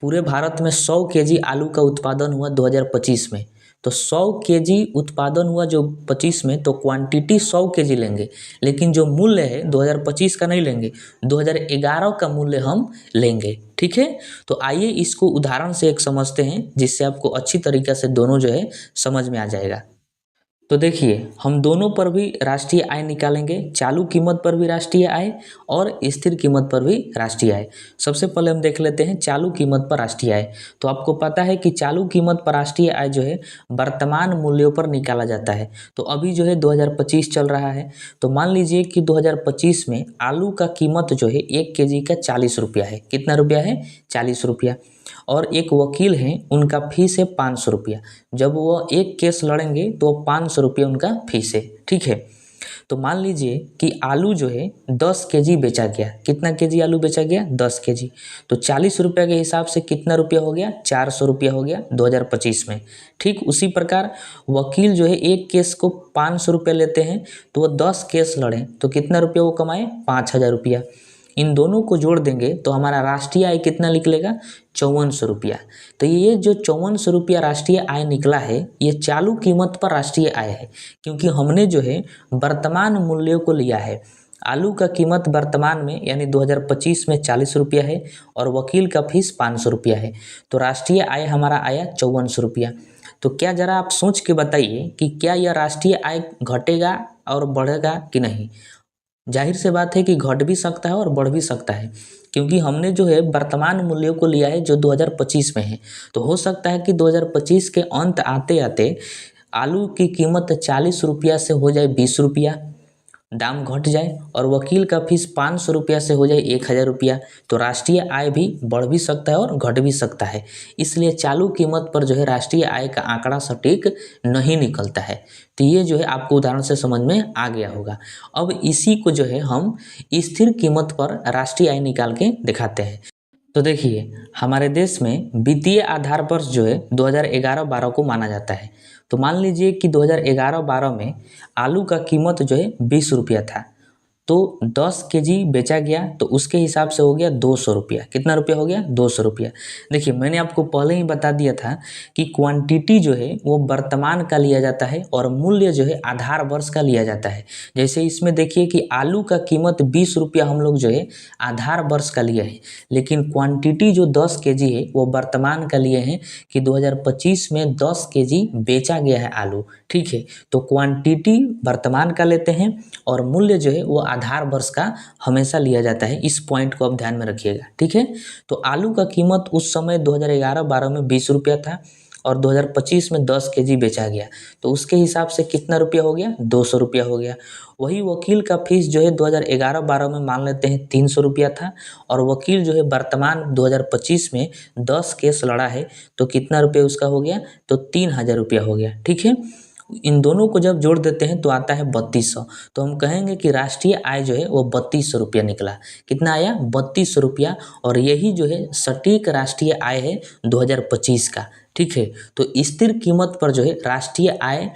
S1: पूरे भारत में 100 केजी आलू का उत्पादन हुआ 2025 में, तो 100 केजी उत्पादन हुआ जो 25 में, तो क्वांटिटी 100 केजी लेंगे, लेकिन जो मूल्य है 2025 का नहीं लेंगे, 2011 का मूल्य हम लेंगे। ठीक है, तो आइए इसको उदाहरण से एक समझते हैं, जिससे आपको अच्छी तरीक़े से दोनों जो है समझ में आ जाएगा। तो देखिए हम दोनों पर भी राष्ट्रीय आय निकालेंगे, चालू कीमत पर भी राष्ट्रीय आय और स्थिर कीमत पर भी राष्ट्रीय आय। सबसे पहले हम देख लेते हैं चालू कीमत पर राष्ट्रीय आय। तो आपको पता है कि चालू कीमत पर राष्ट्रीय आय जो है वर्तमान मूल्यों पर निकाला जाता है। तो अभी जो है 2025 चल रहा है, तो मान लीजिए कि 2025 में आलू का कीमत जो है 1 केजी का 40 रुपया है। कितना रुपया है? 40 रुपया। और एक वकील हैं, उनका फीस है 500 रुपया। जब वो एक केस लड़ेंगे तो 500 रुपया उनका फीस है। ठीक है, तो मान लीजिए कि आलू जो है 10 केजी बेचा गया। कितना केजी आलू बेचा गया? 10 केजी। तो 40 रुपये के हिसाब से कितना रुपया हो गया? 400 रुपया हो गया 2025 में। ठीक उसी प्रकार वकील जो है एक केस को 500 रुपये लेते हैं, तो वो 10 केस लड़ें तो कितना रुपया वो कमाए? 5000 रुपया। इन दोनों को जोड़ देंगे तो हमारा राष्ट्रीय आय कितना निकलेगा? 5400 रुपया। तो ये जो 5400 रुपया राष्ट्रीय आय निकला है, ये चालू कीमत पर राष्ट्रीय आय है, क्योंकि हमने जो है वर्तमान मूल्यों को लिया है। आलू का कीमत वर्तमान में यानी 2025 में 40 रुपया है और वकील का फीस 500 रुपया है, तो राष्ट्रीय आय हमारा आया 5400 रुपया। तो क्या ज़रा आप सोच के बताइए कि क्या यह राष्ट्रीय आय घटेगा और बढ़ेगा कि नहीं? जाहिर से बात है कि घट भी सकता है और बढ़ भी सकता है, क्योंकि हमने जो है वर्तमान मूल्यों को लिया है जो 2025 में है। तो हो सकता है कि 2025 के अंत आते आते आलू की कीमत 40 रुपया से हो जाए 20 रुपया, दाम घट जाए और वकील का फीस 500 रुपया से हो जाए 1000 रुपया, तो राष्ट्रीय आय भी बढ़ भी सकता है और घट भी सकता है। इसलिए चालू कीमत पर जो है राष्ट्रीय आय का आंकड़ा सटीक नहीं निकलता है। तो ये जो है आपको उदाहरण से समझ में आ गया होगा। अब इसी को जो है हम स्थिर कीमत पर राष्ट्रीय आय निकाल के दिखाते हैं। तो देखिए, हमारे देश में वित्तीय आधार वर्ष जो है 2011-12 को माना जाता है। तो मान लीजिए कि 2011-12 में आलू का कीमत जो है 20 रुपया था, तो 10 केजी बेचा गया तो उसके हिसाब से हो गया 200 रुपया। कितना रुपया हो गया? 200 रुपया। देखिए, मैंने आपको पहले ही बता दिया था कि क्वांटिटी जो है वो वर्तमान का लिया जाता है और मूल्य जो है आधार वर्ष का लिया जाता है। जैसे इसमें देखिए कि आलू का कीमत 20 रुपया हम लोग जो है आधार वर्ष का लिए हैं, लेकिन क्वांटिटी जो 10 केजी है वो वर्तमान का लिए हैं कि 2025 में 10 केजी बेचा गया है आलू। ठीक है, तो क्वांटिटी वर्तमान का लेते हैं और मूल्य जो है वो आधार वर्ष का हमेशा लिया जाता है। इस पॉइंट को आप ध्यान में रखिएगा। ठीक है, तो आलू का कीमत उस समय 2011-12 में 20 रुपया था और 2025 में 10 केजी बेचा गया, तो उसके हिसाब से कितना रुपया हो गया? 200 रुपया हो गया। वही वकील का फीस जो है 2011-12 में मान लेते हैं 300 रुपया था और वकील जो है वर्तमान 2025 में 10 केस लड़ा है, तो कितना रुपया उसका हो गया? तो 3000 रुपया हो गया। ठीक है, इन दोनों को जब जोड़ देते हैं तो आता है 3200। तो हम कहेंगे कि राष्ट्रीय आय जो है वो 3200 रुपया निकला। कितना आया? 3200 रुपया। और यही जो है सटीक राष्ट्रीय आय है 2025 का। ठीक है, तो स्थिर कीमत पर जो है राष्ट्रीय आय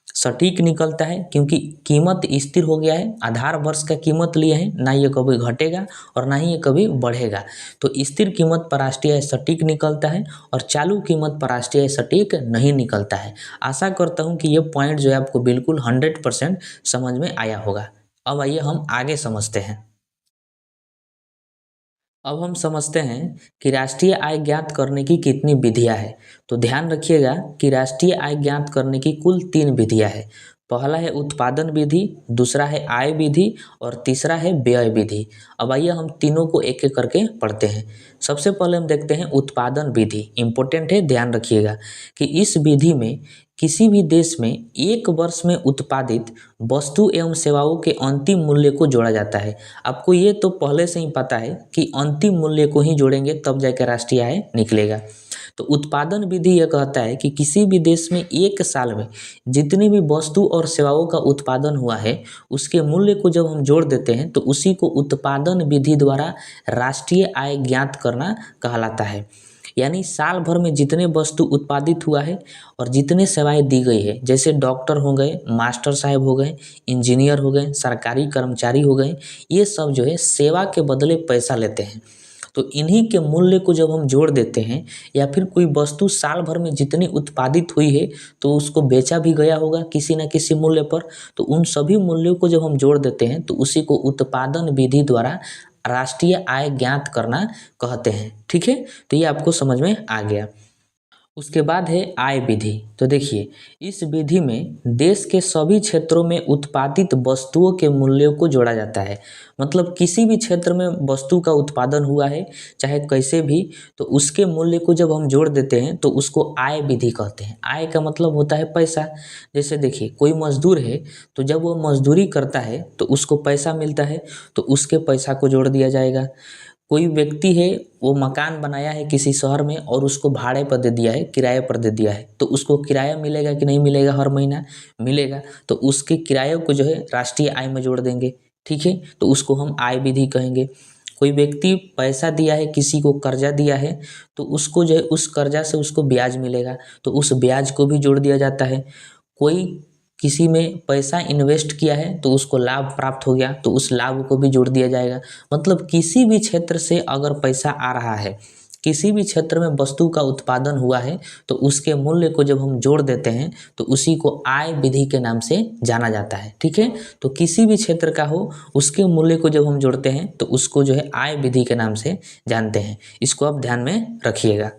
S1: सटीक निकलता है, क्योंकि कीमत स्थिर हो गया है। आधार वर्ष का कीमत लिए हैं, ना ये कभी घटेगा और ना ही ये कभी बढ़ेगा। तो स्थिर कीमत पर राष्ट्रीय आय सटीक निकलता है और चालू कीमत पर राष्ट्रीय आय सटीक नहीं निकलता है। आशा करता हूँ कि ये पॉइंट जो है आपको बिल्कुल 100% समझ में आया होगा। अब आइए हम आगे समझते हैं। अब हम समझते हैं कि राष्ट्रीय आय ज्ञात करने की कितनी विधियां हैं। तो ध्यान रखिएगा कि राष्ट्रीय आय ज्ञात करने की कुल 3 विधियां हैं। पहला है उत्पादन विधि, दूसरा है आय विधि और तीसरा है व्यय विधि। अब आइए हम तीनों को एक एक करके पढ़ते हैं। सबसे पहले हम देखते हैं उत्पादन विधि। इम्पोर्टेंट है, ध्यान रखिएगा कि इस विधि में किसी भी देश में एक वर्ष में उत्पादित वस्तु एवं सेवाओं के अंतिम मूल्य को जोड़ा जाता है। आपको ये तो पहले से ही पता है कि अंतिम मूल्य को ही जोड़ेंगे तब जाकर राष्ट्रीय आय निकलेगा। तो उत्पादन विधि यह कहता है कि किसी भी देश में एक साल में जितनी भी वस्तु और सेवाओं का उत्पादन हुआ है उसके मूल्य को जब हम जोड़ देते हैं तो उसी को उत्पादन विधि द्वारा राष्ट्रीय आय ज्ञात करना कहलाता है। यानी साल भर में जितने वस्तु उत्पादित हुआ है और जितने सेवाएं दी गई है, जैसे डॉक्टर हो गए, मास्टर साहब हो गए, इंजीनियर हो गए, सरकारी कर्मचारी हो गए, ये सब जो है सेवा के बदले पैसा लेते हैं। तो इन्हीं के मूल्य को जब हम जोड़ देते हैं या फिर कोई वस्तु साल भर में जितनी उत्पादित हुई है तो उसको बेचा भी गया होगा किसी न किसी मूल्य पर, तो उन सभी मूल्यों को जब हम जोड़ देते हैं तो उसी को उत्पादन विधि द्वारा राष्ट्रीय आय ज्ञात करना कहते हैं। ठीक है, तो ये आपको समझ में आ गया। उसके बाद है आय विधि। तो देखिए, इस विधि में देश के सभी क्षेत्रों में उत्पादित वस्तुओं के मूल्यों को जोड़ा जाता है। मतलब किसी भी क्षेत्र में वस्तु का उत्पादन हुआ है चाहे कैसे भी, तो उसके मूल्य को जब हम जोड़ देते हैं तो उसको आय विधि कहते हैं। आय का मतलब होता है पैसा। जैसे देखिए, कोई मजदूर है तो जब वो मजदूरी करता है तो उसको पैसा मिलता है, तो उसके पैसा को जोड़ दिया जाएगा। कोई व्यक्ति है, वो मकान बनाया है किसी शहर में और उसको भाड़े पर दे दिया है, किराए पर दे दिया है, तो उसको किराया मिलेगा कि नहीं मिलेगा? हर महीना मिलेगा, तो उसके किराए को जो है राष्ट्रीय आय में जोड़ देंगे। ठीक है, तो उसको हम आय विधि कहेंगे। कोई व्यक्ति पैसा दिया है, किसी को कर्जा दिया है, तो उसको जो है उस कर्जा से उसको ब्याज मिलेगा, तो उस ब्याज को भी जोड़ दिया जाता है। कोई किसी में पैसा इन्वेस्ट किया है तो उसको लाभ प्राप्त हो गया, तो उस लाभ को भी जोड़ दिया जाएगा। मतलब किसी भी क्षेत्र से अगर पैसा आ रहा है, किसी भी क्षेत्र में वस्तु का उत्पादन हुआ है, तो उसके मूल्य को जब हम जोड़ देते हैं तो उसी को आय विधि के नाम से जाना जाता है। ठीक है, तो किसी भी क्षेत्र का हो उसके मूल्य को जब हम जोड़ते हैं तो उसको जो है आय विधि के नाम से जानते हैं। इसको आप ध्यान में रखिएगा।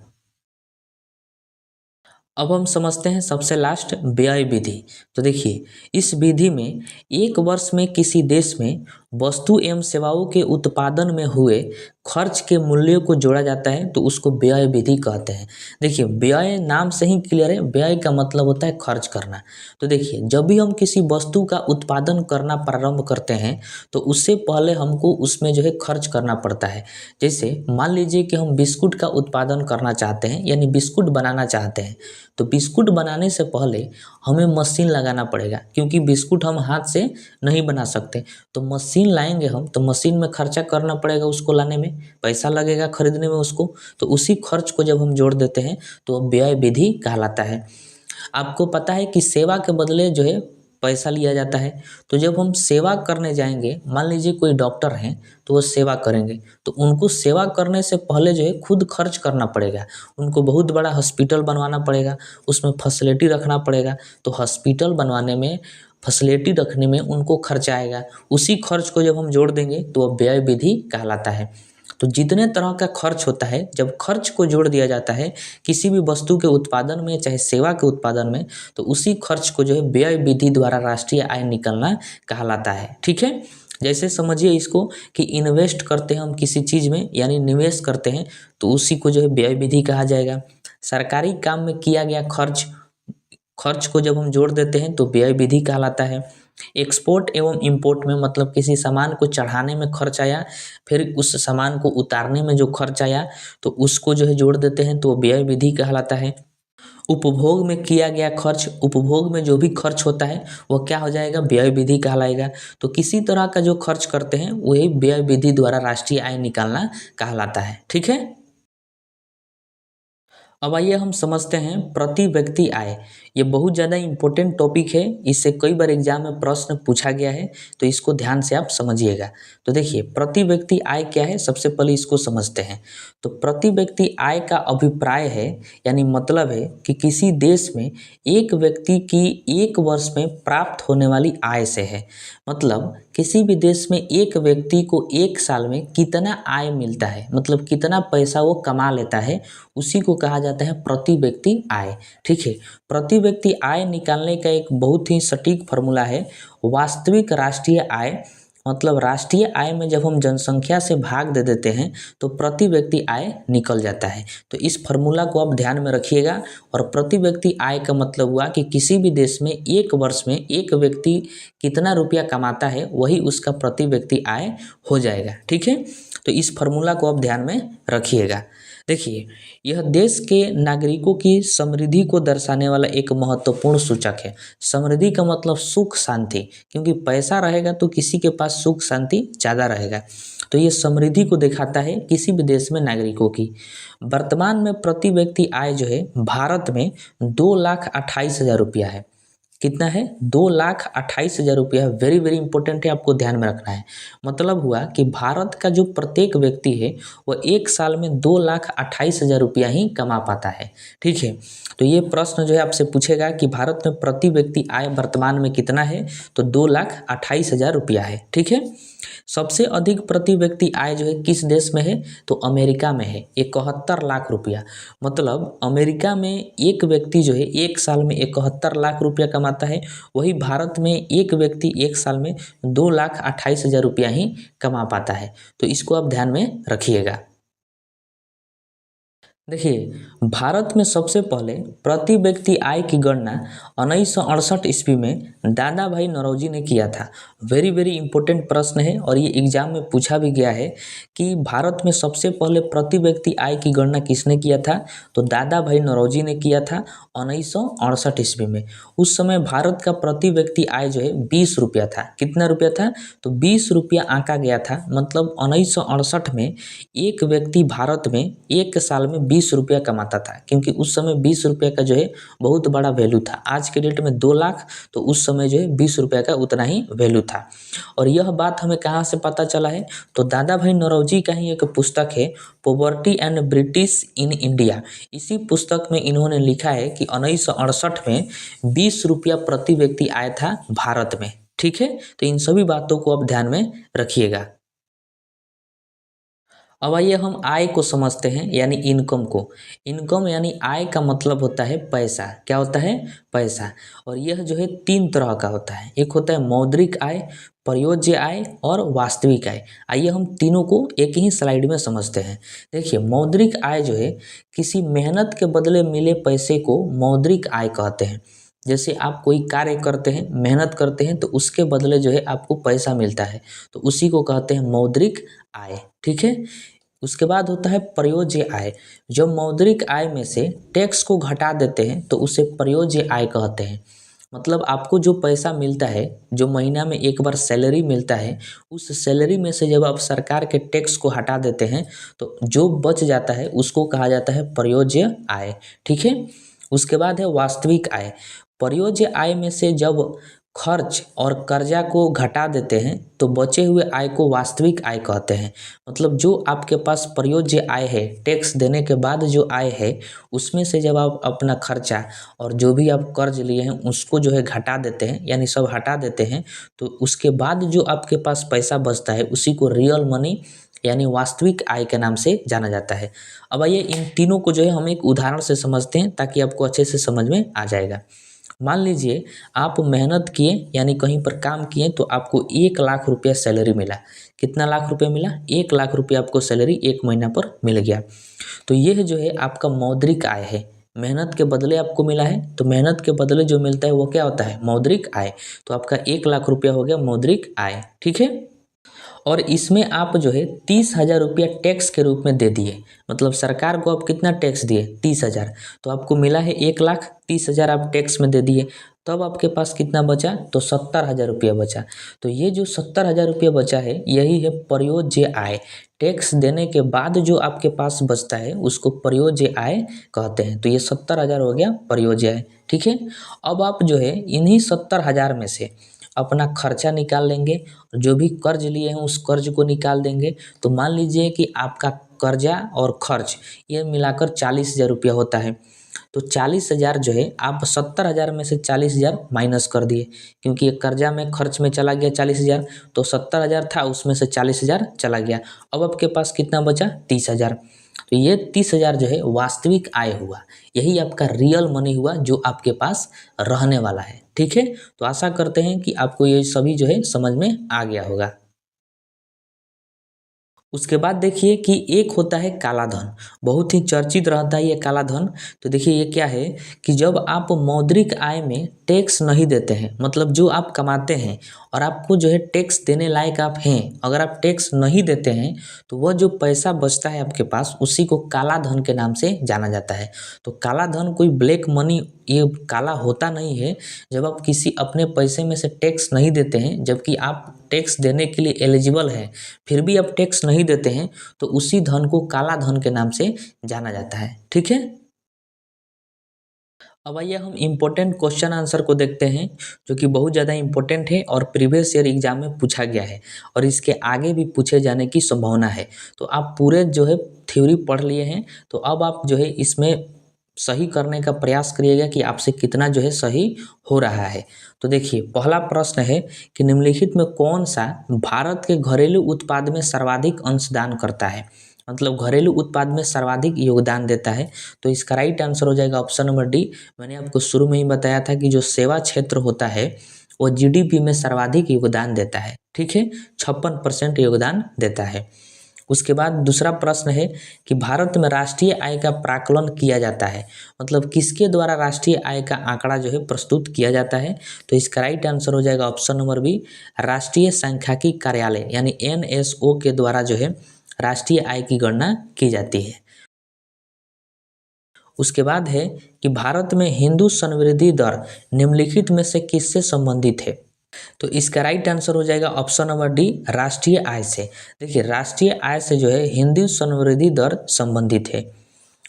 S1: अब हम समझते हैं सबसे लास्ट व्यय विधि। तो देखिए, इस विधि में एक वर्ष में किसी देश में वस्तु एवं सेवाओं के उत्पादन में हुए खर्च के मूल्य को जोड़ा जाता है तो उसको व्यय विधि कहते हैं। देखिए व्यय नाम से ही क्लियर है, व्यय का मतलब होता है खर्च करना। तो देखिए जब भी हम किसी वस्तु का उत्पादन करना प्रारंभ करते हैं तो उससे पहले हमको उसमें जो है खर्च करना पड़ता है। जैसे मान लीजिए कि हम बिस्कुट का उत्पादन करना चाहते हैं यानी बिस्कुट बनाना चाहते हैं, तो बिस्कुट बनाने से पहले हमें मशीन लगाना पड़ेगा, क्योंकि बिस्कुट हम हाथ से नहीं बना सकते। तो मशीन लाएंगे हम, तो मशीन में खर्चा करना पड़ेगा, उसको लाने में पैसा लगेगा, खरीदने में उसको। तो उसी खर्च को जब हम जोड़ देते हैं तो व्यय विधि कहलाता है। आपको पता है कि सेवा के बदले जो है पैसा लिया जाता है। तो जब हम सेवा करने जाएंगे, मान लीजिए कोई डॉक्टर हैं तो वो सेवा करेंगे, तो उनको सेवा करने से पहले जो है खुद खर्च करना पड़ेगा। उनको बहुत बड़ा हॉस्पिटल बनवाना पड़ेगा, उसमें फैसिलिटी रखना पड़ेगा। तो हॉस्पिटल बनवाने में, फैसिलिटी रखने में उनको खर्च आएगा। उसी खर्च को जब हम जोड़ देंगे तो वह व्यय विधि कहलाता है। तो जितने तरह का खर्च होता है, जब खर्च को जोड़ दिया जाता है किसी भी वस्तु के उत्पादन में चाहे सेवा के उत्पादन में, तो उसी खर्च को जो है व्यय विधि द्वारा राष्ट्रीय आय निकलना कहलाता है। ठीक है, जैसे समझिए इसको कि इन्वेस्ट करते हैं हम किसी चीज़ में यानी निवेश करते हैं, तो उसी को जो है व्यय विधि कहा जाएगा। सरकारी काम में किया गया खर्च, खर्च को जब हम जोड़ देते हैं तो व्यय विधि कहलाता है। एक्सपोर्ट एवं इंपोर्ट में मतलब किसी सामान को चढ़ाने में खर्च आया, फिर उस सामान को उतारने में जो खर्च आया तो उसको जो है जोड़ देते हैं तो व्यय विधि कहलाता है। उपभोग में किया गया खर्च, उपभोग में जो भी खर्च होता है वह क्या हो जाएगा, व्यय विधि कहलाएगा। तो किसी तरह का जो खर्च करते हैं वही व्यय विधि द्वारा राष्ट्रीय आय निकालना कहलाता है। ठीक है, अब आइए हम समझते हैं प्रति व्यक्ति आय। ये बहुत ज़्यादा इम्पोर्टेंट टॉपिक है, इससे कई बार एग्जाम में प्रश्न पूछा गया है, तो इसको ध्यान से आप समझिएगा। तो देखिए प्रति व्यक्ति आय क्या है, सबसे पहले इसको समझते हैं। तो प्रति व्यक्ति आय का अभिप्राय है यानी मतलब है कि किसी देश में एक व्यक्ति की एक वर्ष में प्राप्त होने वाली आय से है। मतलब किसी भी देश में एक व्यक्ति को एक साल में कितना आय मिलता है, मतलब कितना पैसा वो कमा लेता है, उसी को कहा जाता है प्रति व्यक्ति आय। ठीक है, प्रति व्यक्ति आय निकालने का एक बहुत ही सटीक फार्मूला है, वास्तविक राष्ट्रीय आय। मतलब राष्ट्रीय आय में जब हम जनसंख्या से भाग दे देते हैं तो प्रति व्यक्ति आय निकल जाता है। तो इस फार्मूला को आप ध्यान में रखिएगा। और प्रति व्यक्ति आय का मतलब हुआ कि किसी भी देश में एक वर्ष में एक व्यक्ति कितना रुपया कमाता है वही उसका प्रति व्यक्ति आय हो जाएगा। ठीक है, तो इस फार्मूला को आप ध्यान में रखिएगा। देखिए यह देश के नागरिकों की समृद्धि को दर्शाने वाला एक महत्वपूर्ण सूचक है। समृद्धि का मतलब सुख शांति, क्योंकि पैसा रहेगा तो किसी के पास सुख शांति ज़्यादा रहेगा। तो ये समृद्धि को दिखाता है किसी भी देश में नागरिकों की। वर्तमान में प्रति व्यक्ति आय जो है भारत में 2,28,000 रुपया है। कितना है, 2,28,000 रुपया। वेरी वेरी इंपॉर्टेंट है, आपको ध्यान में रखना है। मतलब हुआ कि भारत का जो प्रत्येक व्यक्ति है वह एक साल में 2,28,000 रुपया ही कमा पाता है। ठीक है, तो ये प्रश्न जो है आपसे पूछेगा कि भारत में प्रति व्यक्ति आय वर्तमान में कितना है, तो 2,28,000 रुपया है। ठीक है, सबसे अधिक प्रति व्यक्ति आय जो है किस देश में है, तो अमेरिका में है, 71 लाख रुपया। मतलब अमेरिका में एक व्यक्ति जो है एक साल में 71 लाख रुपया कमाता है, वही भारत में एक व्यक्ति एक साल में 2,28,000 रुपया ही कमा पाता है। तो इसको आप ध्यान में रखिएगा। देखिए भारत में सबसे पहले प्रति व्यक्ति आय की गणना 1968 ईस्वी में दादा भाई नौरोजी ने किया था। वेरी वेरी इंपॉर्टेंट प्रश्न है और ये एग्जाम में पूछा भी गया है कि भारत में सबसे पहले प्रति व्यक्ति आय की गणना किसने किया था, तो दादा भाई नौरोजी ने किया था 1968 ईस्वी में। उस समय भारत का प्रति व्यक्ति आय जो है 20 रुपया था। कितना रुपया था, तो 20 रुपया आंका गया था। मतलब 1968 में एक व्यक्ति भारत में एक साल में 20 रुपया कमाता था, क्योंकि उस समय 20 रुपये का जो है बहुत बड़ा वैल्यू था। आज के डेट में 2 लाख, तो उस समय जो है 20 रुपये का उतना ही वैल्यू था। और यह बात हमें कहाँ से पता चला है, तो दादा भाई नौरोजी का ही एक पुस्तक है poverty and British in India. इसी पुस्तक में इन्होंने लिखा है कि 1968 में 20 रुपया प्रति व्यक्ति आया था भारत में। ठीक है, तो इन सभी बातों को आप ध्यान में रखिएगा। अब आइए हम आय को समझते हैं, यानी इनकम को। इनकम यानी आय का मतलब होता है पैसा। क्या होता है? पैसा। और यह जो है तीन तरह का होता है। एक होता है मौद्रिक आय, प्रयोज्य आय और वास्तविक आय। आइए हम तीनों को एक ही स्लाइड में समझते हैं। देखिए, मौद्रिक आय जो है किसी मेहनत के बदले मिले पैसे को मौद्रिक आय कहते हैं। जैसे आप कोई कार्य करते हैं, मेहनत करते हैं, तो उसके बदले जो है आपको पैसा मिलता है, तो उसी को कहते हैं मौद्रिक आय। ठीक है। उसके बाद होता है प्रयोज्य आय। जब मौद्रिक आय में से टैक्स को घटा देते हैं तो उसे प्रयोज्य आय कहते हैं। मतलब आपको जो पैसा मिलता है, जो महीना में एक बार सैलरी मिलता है, उस सैलरी में से जब आप सरकार के टैक्स को हटा देते हैं तो जो बच जाता है उसको कहा जाता है प्रयोज्य आय। ठीक है। उसके बाद है वास्तविक आय। प्रयोज्य आय में से जब खर्च और कर्जा को घटा देते हैं तो बचे हुए आय को वास्तविक आय कहते हैं। मतलब जो आपके पास प्रयोज्य आय है, टैक्स देने के बाद जो आय है, उसमें से जब आप अपना खर्चा और जो भी आप कर्ज लिए हैं उसको जो है घटा देते हैं, यानी सब हटा देते हैं, तो उसके बाद जो आपके पास पैसा बचता है उसी को रियल मनी यानी वास्तविक आय के नाम से जाना जाता है। अब आइए इन तीनों को जो है हम एक उदाहरण से समझते हैं ताकि आपको अच्छे से समझ में आ जाएगा। मान लीजिए आप मेहनत किए, यानी कहीं पर काम किए, तो आपको 1 लाख रुपया सैलरी मिला। कितना लाख रुपया मिला? 1 लाख रुपया आपको सैलरी एक महीना पर मिल गया। तो यह जो है आपका मौद्रिक आय है। मेहनत के बदले आपको मिला है, तो मेहनत के बदले जो मिलता है वो क्या होता है? मौद्रिक आय। तो आपका 1 लाख रुपया हो गया मौद्रिक आय। ठीक है। और इसमें आप जो है 30,000 रुपया टैक्स के रूप में दे दिए। मतलब सरकार को आप कितना टैक्स दिए? 30,000। तो आपको मिला है 1,30,000 आप टैक्स में दे दिए। तब आपके पास कितना बचा? तो 70,000 रुपया बचा। तो ये जो 70,000 रुपया बचा है यही है प्रयोज्य आय। टैक्स देने के बाद जो आपके पास बचता है उसको प्रयोज्य आय कहते हैं। तो ये 70,000 हो गया प्रयोज्य आय। ठीक है। अब आप जो है इन्हीं 70,000 में से अपना खर्चा निकाल लेंगे, जो भी कर्ज लिए हैं उस कर्ज को निकाल देंगे। तो मान लीजिए कि आपका कर्जा और खर्च ये मिलाकर 40,000 रुपया होता है। तो 40,000 जो है आप 70,000 में से 40,000 माइनस कर दिए, क्योंकि ये कर्जा में खर्च में चला गया 40,000, तो 70,000 था उसमें से 40,000 चला गया। अब आपके पास कितना बचा? 30,000। तो ये 30,000 जो है वास्तविक आय हुआ। यही आपका रियल मनी हुआ जो आपके पास रहने वाला है। ठीक है। तो आशा करते हैं कि आपको ये सभी जो है समझ में आ गया होगा। उसके बाद देखिए कि एक होता है काला धन। बहुत ही चर्चित रहता है ये काला धन। तो देखिए ये क्या है कि जब आप मौद्रिक आय में टैक्स नहीं देते हैं, मतलब जो आप कमाते हैं और आपको जो है टैक्स देने लायक आप हैं, अगर आप टैक्स नहीं देते हैं तो वह जो पैसा बचता है आपके पास उसी को काला धन के नाम से जाना जाता है। तो काला धन कोई ब्लैक मनी, ये काला होता नहीं है। जब आप किसी अपने पैसे में से टैक्स नहीं देते हैं, जबकि आप टैक्स देने के लिए एलिजिबल हैं, फिर भी आप टैक्स नहीं देते हैं, तो उसी धन को काला धन के नाम से जाना जाता है। ठीक है। अब आइए हम इम्पोर्टेंट क्वेश्चन आंसर को देखते हैं, जो कि बहुत ज़्यादा इम्पोर्टेंट है और प्रीवियस ईयर एग्जाम में पूछा गया है और इसके आगे भी पूछे जाने की संभावना है। तो आप पूरे जो है थ्योरी पढ़ लिए हैं, तो अब आप जो है इसमें सही करने का प्रयास करिएगा कि आपसे कितना जो है सही हो रहा है। तो देखिए पहला प्रश्न है कि निम्नलिखित में कौन सा भारत के घरेलू उत्पाद में सर्वाधिक अंशदान करता है? मतलब घरेलू उत्पाद में सर्वाधिक योगदान देता है। तो इसका राइट आंसर हो जाएगा ऑप्शन नंबर डी। मैंने आपको शुरू में ही बताया था कि जो सेवा क्षेत्र होता है वो जीडीपी में सर्वाधिक योगदान देता है। ठीक है। 56% योगदान देता है। उसके बाद दूसरा प्रश्न है कि भारत में राष्ट्रीय आय का प्राकलन किया जाता है। मतलब किसके द्वारा राष्ट्रीय आय का आंकड़ा जो है प्रस्तुत किया जाता है? तो इसका राइट आंसर हो जाएगा ऑप्शन नंबर बी, राष्ट्रीय सांख्यिकी कार्यालय यानी एनएसओ के द्वारा जो है राष्ट्रीय आय की गणना की जाती है। उसके बाद है कि भारत में हिंदू समृद्धि दर निम्नलिखित में से किससे संबंधित है? तो इसका राइट आंसर हो जाएगा ऑप्शन नंबर डी, राष्ट्रीय आय से। देखिए राष्ट्रीय आय से जो है हिंदू समृद्धि दर संबंधित है।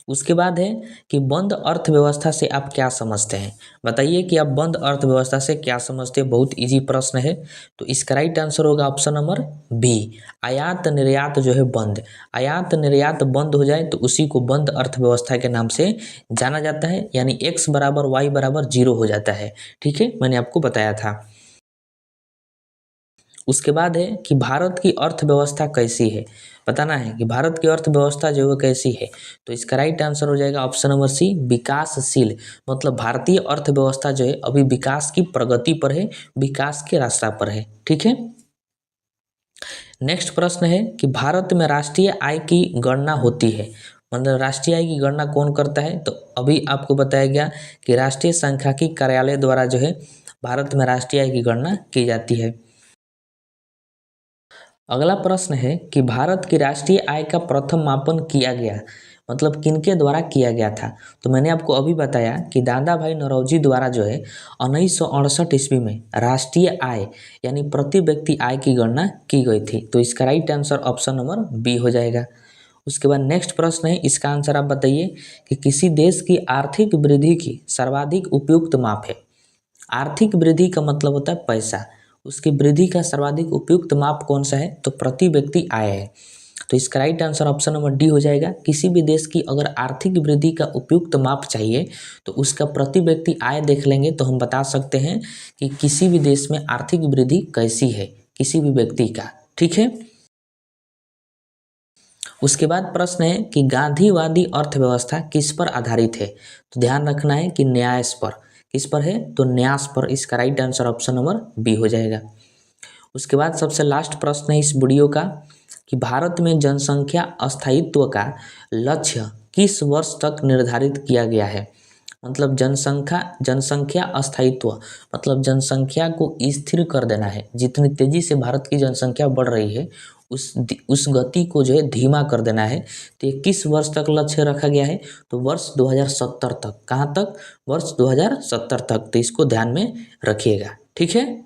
S1: उसके बाद है कि बंद अर्थव्यवस्था से आप क्या समझते हैं? बताइए कि आप बंद अर्थव्यवस्था से क्या समझते हैं। बहुत इजी प्रश्न है। तो इसका राइट आंसर होगा ऑप्शन नंबर बी, आयात निर्यात जो है बंद। आयात निर्यात बंद हो जाए तो उसी को बंद अर्थव्यवस्था के नाम से जाना जाता है, यानी x बराबर y बराबर 0 हो जाता है। ठीक है, मैंने आपको बताया था। उसके बाद है कि भारत की अर्थव्यवस्था कैसी है, बताना है कि भारत की अर्थव्यवस्था जो है वो कैसी है। तो इसका राइट आंसर हो जाएगा ऑप्शन नंबर सी, विकासशील। मतलब भारतीय अर्थव्यवस्था जो है अभी विकास की प्रगति पर है, विकास के रास्ता पर है। ठीक है। नेक्स्ट प्रश्न है कि भारत में राष्ट्रीय आय की गणना होती है, मतलब राष्ट्रीय आय की गणना कौन करता है। तो अभी आपको बताया गया कि राष्ट्रीय सांख्यिकी कार्यालय द्वारा जो है भारत में राष्ट्रीय आय की गणना की जाती है। अगला प्रश्न है कि भारत की राष्ट्रीय आय का प्रथम मापन किया गया, मतलब किनके द्वारा किया गया था। तो मैंने आपको अभी बताया कि दादा भाई नौरोजी द्वारा जो है 1968 ईस्वी में राष्ट्रीय आय यानी प्रति व्यक्ति आय की गणना की गई थी। तो इसका right answer option number B हो जाएगा। उसके बाद नेक्स्ट प्रश्न है, इसका आंसर आप बताइए कि किसी देश की आर्थिक वृद्धि की सर्वाधिक उपयुक्त माप है। आर्थिक वृद्धि का मतलब होता है पैसा, उसकी वृद्धि का सर्वाधिक उपयुक्त माप कौन सा है, तो प्रति व्यक्ति आय है। तो इसका right answer option number D हो जाएगा। किसी भी देश की अगर आर्थिक वृद्धि का उपयुक्त माप चाहिए तो उसका प्रति व्यक्ति आय देख लेंगे तो हम बता सकते हैं कि किसी भी देश में आर्थिक वृद्धि कैसी है, किसी भी व्यक्ति का। ठीक है। उसके बाद प्रश्न है कि गांधीवादी अर्थव्यवस्था किस पर आधारित है। तो ध्यान रखना है कि न्यास पर, किस पर है, तो न्यास पर। इसका right answer option number B हो जाएगा। उसके बाद सबसे लास्ट प्रश्न है इस वीडियो का कि भारत में जनसंख्या अस्थायित्व का लक्ष्य किस वर्ष तक निर्धारित किया गया है। मतलब जनसंख्या अस्थायित्व मतलब जनसंख्या को स्थिर कर देना है। जितनी तेजी से भारत की जनसंख्या बढ़ रही है उस गति को जो है धीमा कर देना है। तो ये किस वर्ष तक लक्ष्य रखा गया है, तो वर्ष 2070 तक। कहाँ तक, वर्ष 2070 तक। तो इसको ध्यान में रखिएगा। ठीक है।